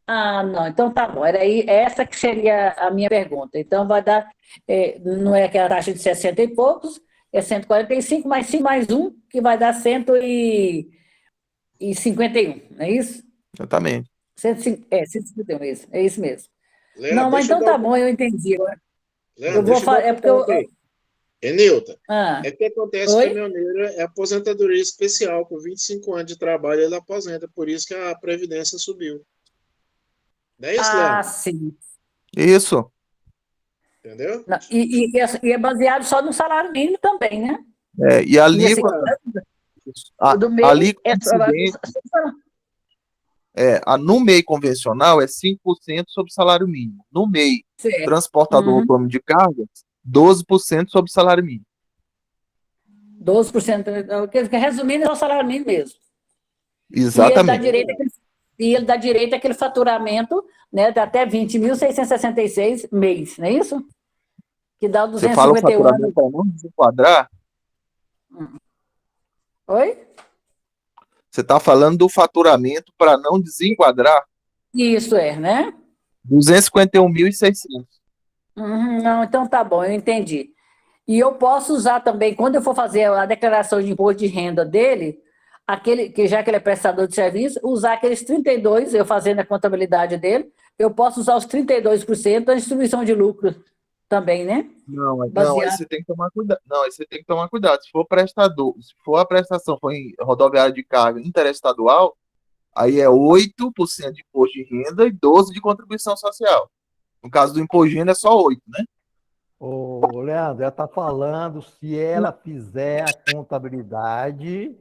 Não, então tá bom. Era aí essa que seria a minha pergunta. Então vai dar, não é aquela taxa de 60 e poucos, é 145 mais 5 mais 1, que vai dar 151, não é isso? Exatamente. 151, é isso mesmo. Léo, Não, mas deixa eu então dar tá uma- bom, eu entendi agora. Léo, Eu vou deixa eu dar falar, uma ponta aí. Nilton, é que acontece, Oi? caminhoneiro é aposentadoria especial, com 25 anos de trabalho ele aposenta, por isso que a Previdência subiu. Não é isso, Léo? Sim. Isso. Entendeu? Não, e é baseado só no salário mínimo também, né? E a E esse- alíquota, o do MEI a alíquota é salário- incidente, no MEI convencional é 5% sobre o salário mínimo. No MEI Certo. transportador autônomo de cargas, 12% sobre o salário mínimo. 12%. Resumindo, é o salário mínimo mesmo. Exatamente. E ele dá direito àquele faturamento, né, de até 20.666 mês, não é isso? Que dá Você fala o 251 faturamento para não desenquadrar? Oi? Você está falando do faturamento para não desenquadrar? Isso né? 251.600. Não, então tá bom, eu entendi. E eu posso usar também, quando eu for fazer a declaração de imposto de renda dele, já que ele é prestador de serviço, usar aqueles 32%, eu fazendo a contabilidade dele, eu posso usar os 32% da distribuição de lucro também, né? Não, aí você tem que tomar cuidado. Não, aí você tem que tomar cuidado. Se for a prestação for em rodoviária de carga interestadual, aí é 8% de imposto de renda e 12% de contribuição social. No caso do imposto de renda é só 8%, né? Ô, Leandro, ela está falando se ela fizer a contabilidade,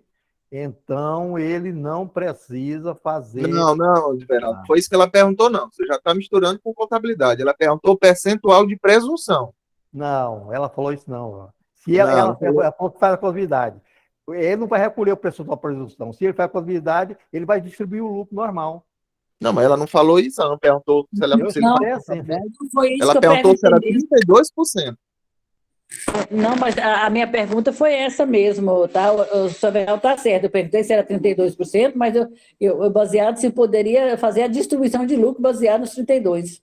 então ele não precisa fazer. Não, Everaldo, foi isso que ela perguntou, não. Você já está misturando com contabilidade. Ela perguntou o percentual de presunção. Não, ela falou isso não. Se Não, ela não falou. faz a contabilidade, ele não vai recolher o percentual por produção. Se ele faz a contabilidade, ele vai distribuir o lucro normal. Não, mas ela não falou isso, ela não perguntou se, ela, Eu se ele Não, sei faz assim. contabilidade. não foi isso Ela que eu perguntou se perguntei era mesmo. 32%. Não, mas a minha pergunta foi essa mesmo, tá? O Samuel está certo. Eu perguntei se era 32%, mas eu baseado se poderia fazer a distribuição de lucro baseado nos 32%.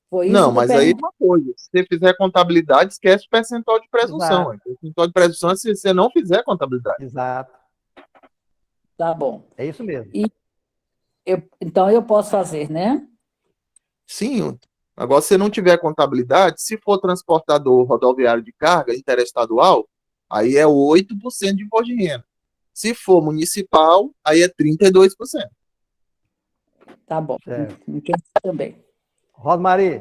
Foi isso Não, que eu mas aí é perguntei. uma coisa. Se você fizer contabilidade, esquece o percentual de presunção. Exato. O percentual de presunção é se você não fizer contabilidade. Exato. Tá bom. É isso mesmo. Então eu posso fazer, né? Sim. Agora, se você não tiver contabilidade, se for transportador rodoviário de carga interestadual, aí é 8% de imposto de renda. Se for municipal, aí é 32%. Tá bom. Certo. Entendi também. Rosmari,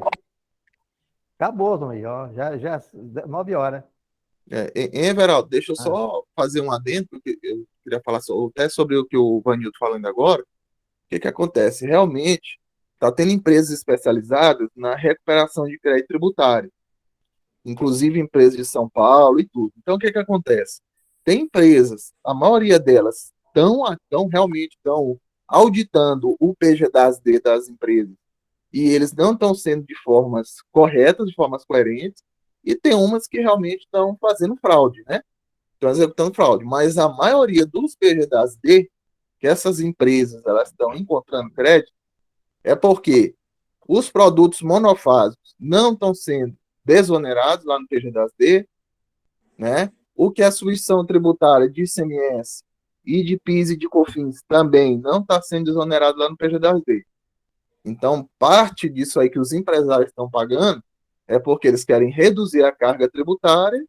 acabou, Dom, aí, ó. Já 9 horas. Everaldo, deixa eu só fazer um adendo, porque eu queria falar até sobre o que o Vanildo falando agora. O que acontece? Realmente, está tendo empresas especializadas na recuperação de crédito tributário, inclusive empresas de São Paulo e tudo. Então, o que acontece? Tem empresas, a maioria delas realmente estão auditando o PGDAS-D das empresas, e eles não estão sendo de formas corretas, de formas coerentes, e tem umas que realmente estão fazendo fraude, né? Estão executando fraude. Mas a maioria dos PGDAS-D, que essas empresas elas estão encontrando crédito, é porque os produtos monofásicos não estão sendo desonerados lá no PGDAS-D, né? O que é a substituição tributária de ICMS e de PIS e de COFINS também não está sendo desonerado lá no PGDAS-D. Então, parte disso aí que os empresários estão pagando é porque eles querem reduzir a carga tributária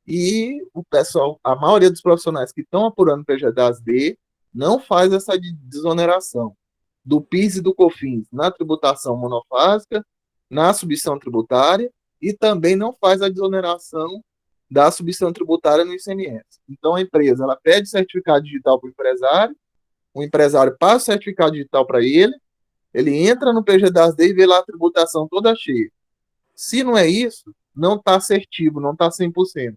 e o pessoal, a maioria dos profissionais que estão apurando o PGDAS-D não faz essa desoneração do PIS e do COFINS na tributação monofásica, na substituição tributária, e também não faz a desoneração da substituição tributária no ICMS. Então, a empresa ela pede certificado digital para o empresário passa o certificado digital para ele entra no PGDAS-D e vê lá a tributação toda cheia. Se não é isso, não está assertivo, não está 100%.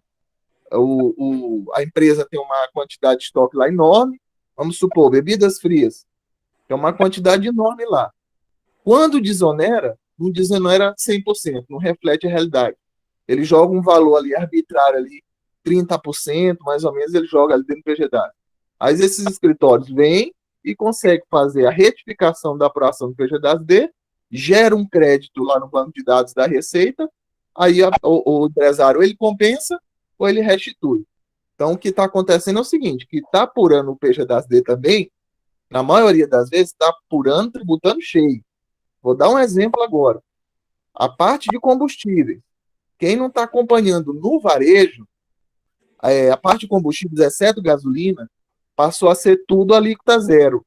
A empresa tem uma quantidade de estoque lá enorme, vamos supor, bebidas frias, tem uma quantidade enorme lá. Quando desonera, não desonera 100%, não reflete a realidade. Ele joga um valor ali arbitrário, ali, 30%, mais ou menos, ele joga ali dentro do PGDAS. Aí esses escritórios vêm e conseguem fazer a retificação da apuração do PGDAS-D, gera um crédito lá no banco de dados da Receita, aí o empresário ele compensa ou ele restitui. Então, o que está acontecendo é o seguinte, que está apurando o PGDAS-D também, na maioria das vezes, está apurando, tributando cheio. Vou dar um exemplo agora. A parte de combustíveis. Quem não está acompanhando no varejo, a parte de combustíveis, exceto gasolina, passou a ser tudo alíquota zero,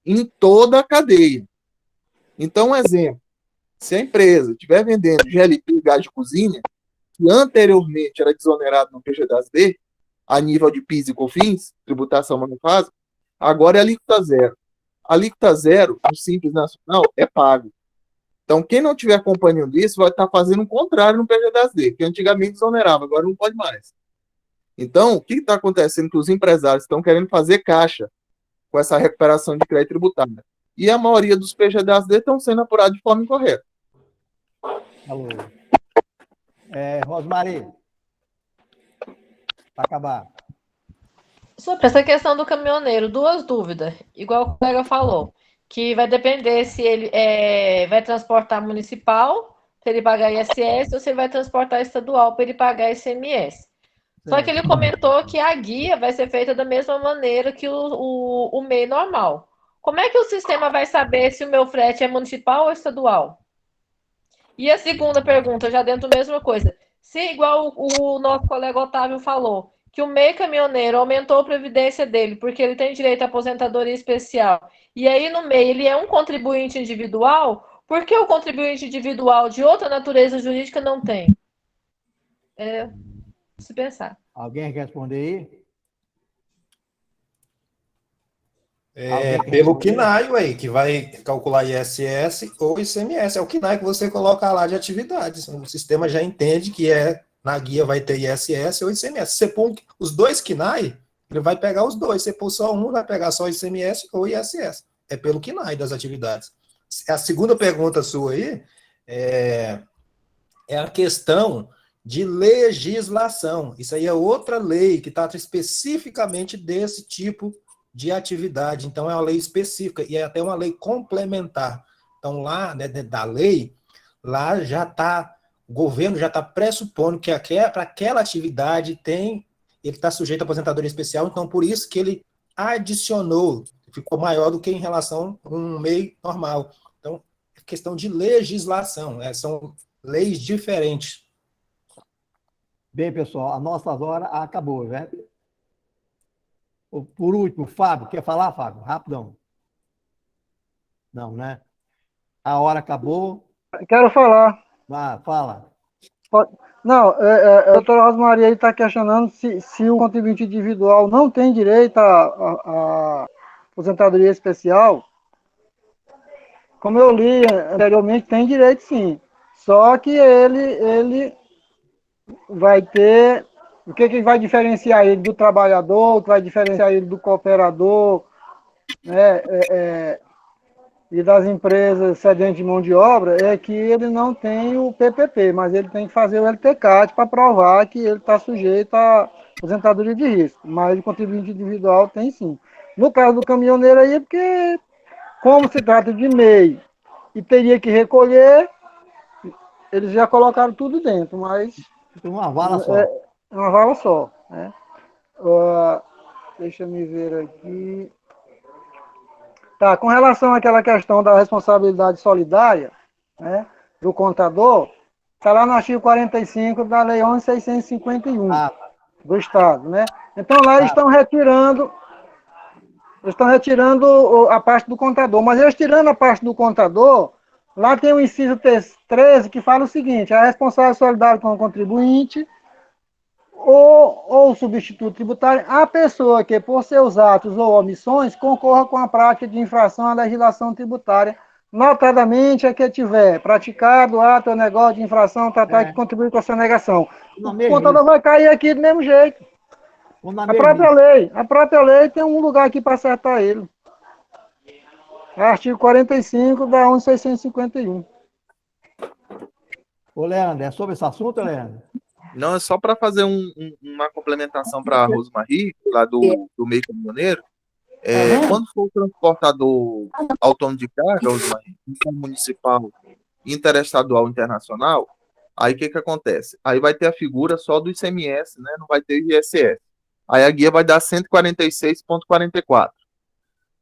em toda a cadeia. Então, um exemplo, se a empresa estiver vendendo GLP, gás de cozinha, que anteriormente era desonerado no PGDAS-D, a nível de PIS e COFINS, tributação monofásica, agora é alíquota zero. Alíquota zero, no Simples Nacional, é pago. Então, quem não estiver acompanhando isso, vai estar fazendo o contrário no PGDAS-D, que antigamente desonerava, agora não pode mais. Então, o que está acontecendo? Que os empresários estão querendo fazer caixa com essa recuperação de crédito tributário. E a maioria dos PGDAS-D estão sendo apurados de forma incorreta. Alô. Rosmari, para acabar. Sobre essa questão do caminhoneiro, duas dúvidas. Igual o colega falou, que vai depender se ele vai transportar municipal, para ele pagar ISS, ou se ele vai transportar estadual, para ele pagar ICMS. Só que ele comentou que a guia vai ser feita da mesma maneira que o MEI normal. Como é que o sistema vai saber se o meu frete é municipal ou estadual? E a segunda pergunta, já dentro da mesma coisa. Se, igual o nosso colega Otávio falou, que o MEI caminhoneiro aumentou a previdência dele, porque ele tem direito à aposentadoria especial, e aí no MEI ele é um contribuinte individual, por que o contribuinte individual de outra natureza jurídica não tem? Se pensar. Alguém quer responder aí? Pelo KNAI, ué, que vai calcular ISS ou ICMS. É o KNAI que você coloca lá de atividades. O sistema já entende que é na guia vai ter ISS ou ICMS. Se você pôr os dois KNAI, ele vai pegar os dois. Se você pôr só um, vai pegar só ICMS ou ISS. É pelo KNAI das atividades. A segunda pergunta sua aí é a questão de legislação. Isso aí é outra lei que trata especificamente desse tipo de atividade. Então, é uma lei específica e é até uma lei complementar. Então, lá, né, dentro da lei, lá já está, o governo já está pressupondo que para aquela atividade ele está sujeito à aposentadoria especial, então por isso que ele adicionou, ficou maior do que em relação a um MEI normal. Então, é questão de legislação, são leis diferentes. Bem, pessoal, a nossa hora acabou, né? Por último, Fábio, quer falar, Fábio? Rapidão. Não, né? A hora acabou. Quero falar. Fala. Não, a doutora Rosmaria está questionando se o contribuinte individual não tem direito à aposentadoria especial. Como eu li anteriormente, tem direito sim. Só que ele vai ter... O que vai diferenciar ele do trabalhador, o que vai diferenciar ele do cooperador, né, e das empresas cedentes de mão de obra, é que ele não tem o PPP, mas ele tem que fazer o LTCAT para provar que ele está sujeito à aposentadoria de risco. Mas o contribuinte individual tem sim. No caso do caminhoneiro aí, é porque, como se trata de MEI e teria que recolher, eles já colocaram tudo dentro, mas... Uma vala só. É uma vala só, né? Deixa eu me ver aqui. Tá, com relação àquela questão da responsabilidade solidária, né, do contador, está lá no artigo 45 da Lei 11.651 do Estado, né? Então lá eles estão retirando a parte do contador, mas eles tirando a parte do contador, lá tem o inciso 13 que fala o seguinte: a responsabilidade solidária com o contribuinte ou substituto tributário, a pessoa que, por seus atos ou omissões, concorra com a prática de infração à legislação tributária, notadamente a que tiver praticado ato ou negócio de infração, que contribui com a sua negação. O contador vai cair aqui do mesmo jeito. A própria lei tem um lugar aqui para acertar ele. É artigo 45 da 11.651. Ô, Leandro, é sobre esse assunto, Leandro? Não, é só para fazer uma complementação para a Rosmarie, lá do MEI Caminhoneiro. Quando for o transportador autônomo de carga, Rosmarie, municipal, interestadual, internacional, aí o que acontece? Aí vai ter a figura só do ICMS, né? Não vai ter o ISS. Aí a guia vai dar 146,44.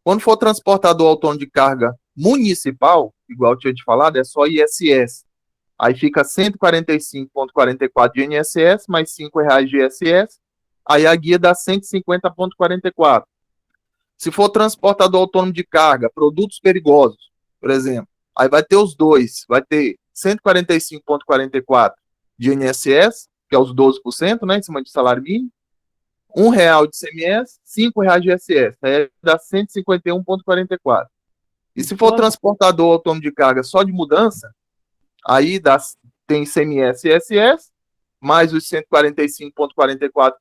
Quando for transportador autônomo de carga municipal, igual eu tinha te falado, é só ISS. Aí fica 145,44 de INSS, mais R$5 de ISS. Aí a guia dá 150,44. Se for transportador autônomo de carga, produtos perigosos, por exemplo, aí vai ter os dois. Vai ter 145,44 de INSS, que é os 12%, né, em cima de salário mínimo. R$1 de ICMS, R$5 de ISS. Aí dá 151,44. E se for transportador autônomo de carga só de mudança, aí tem ICMS e ISS, mais os 145,44,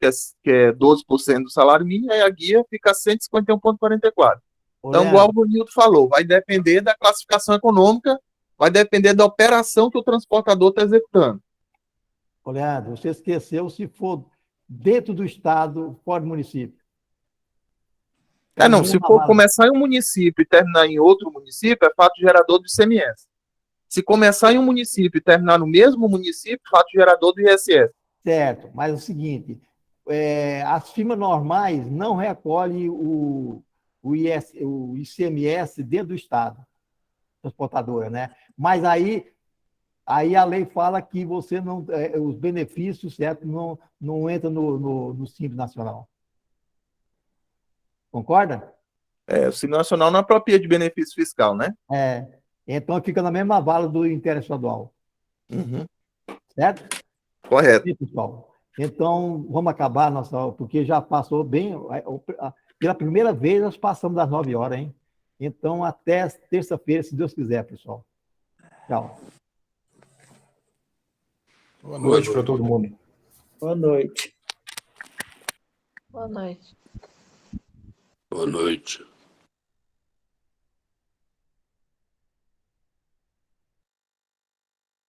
que é 12% do salário mínimo, aí a guia fica 151,44. Então, igual o Bonildo falou, vai depender da classificação econômica, vai depender da operação que o transportador está executando. Ô, Leandro, você esqueceu se for dentro do estado, fora do município. Não, se for começar em um município e terminar em outro município, é fato gerador do ICMS. Se começar em um município e terminar no mesmo município, fato gerador do ISS. Certo, mas é o seguinte, as firmas normais não recolhem o ICMS dentro do Estado, transportadora, né? Mas aí a lei fala que você não, os benefícios, certo, não entram no Simples Nacional. Concorda? O Simples Nacional não apropria de benefício fiscal, né? Então fica na mesma vala do interestadual. Uhum. Certo? Correto. Sim, pessoal. Então, vamos acabar porque já passou bem. Pela primeira vez, nós passamos das 9 horas, hein? Então, até terça-feira, se Deus quiser, pessoal. Tchau. Boa noite para todo mundo. Boa noite. Boa noite. Boa noite.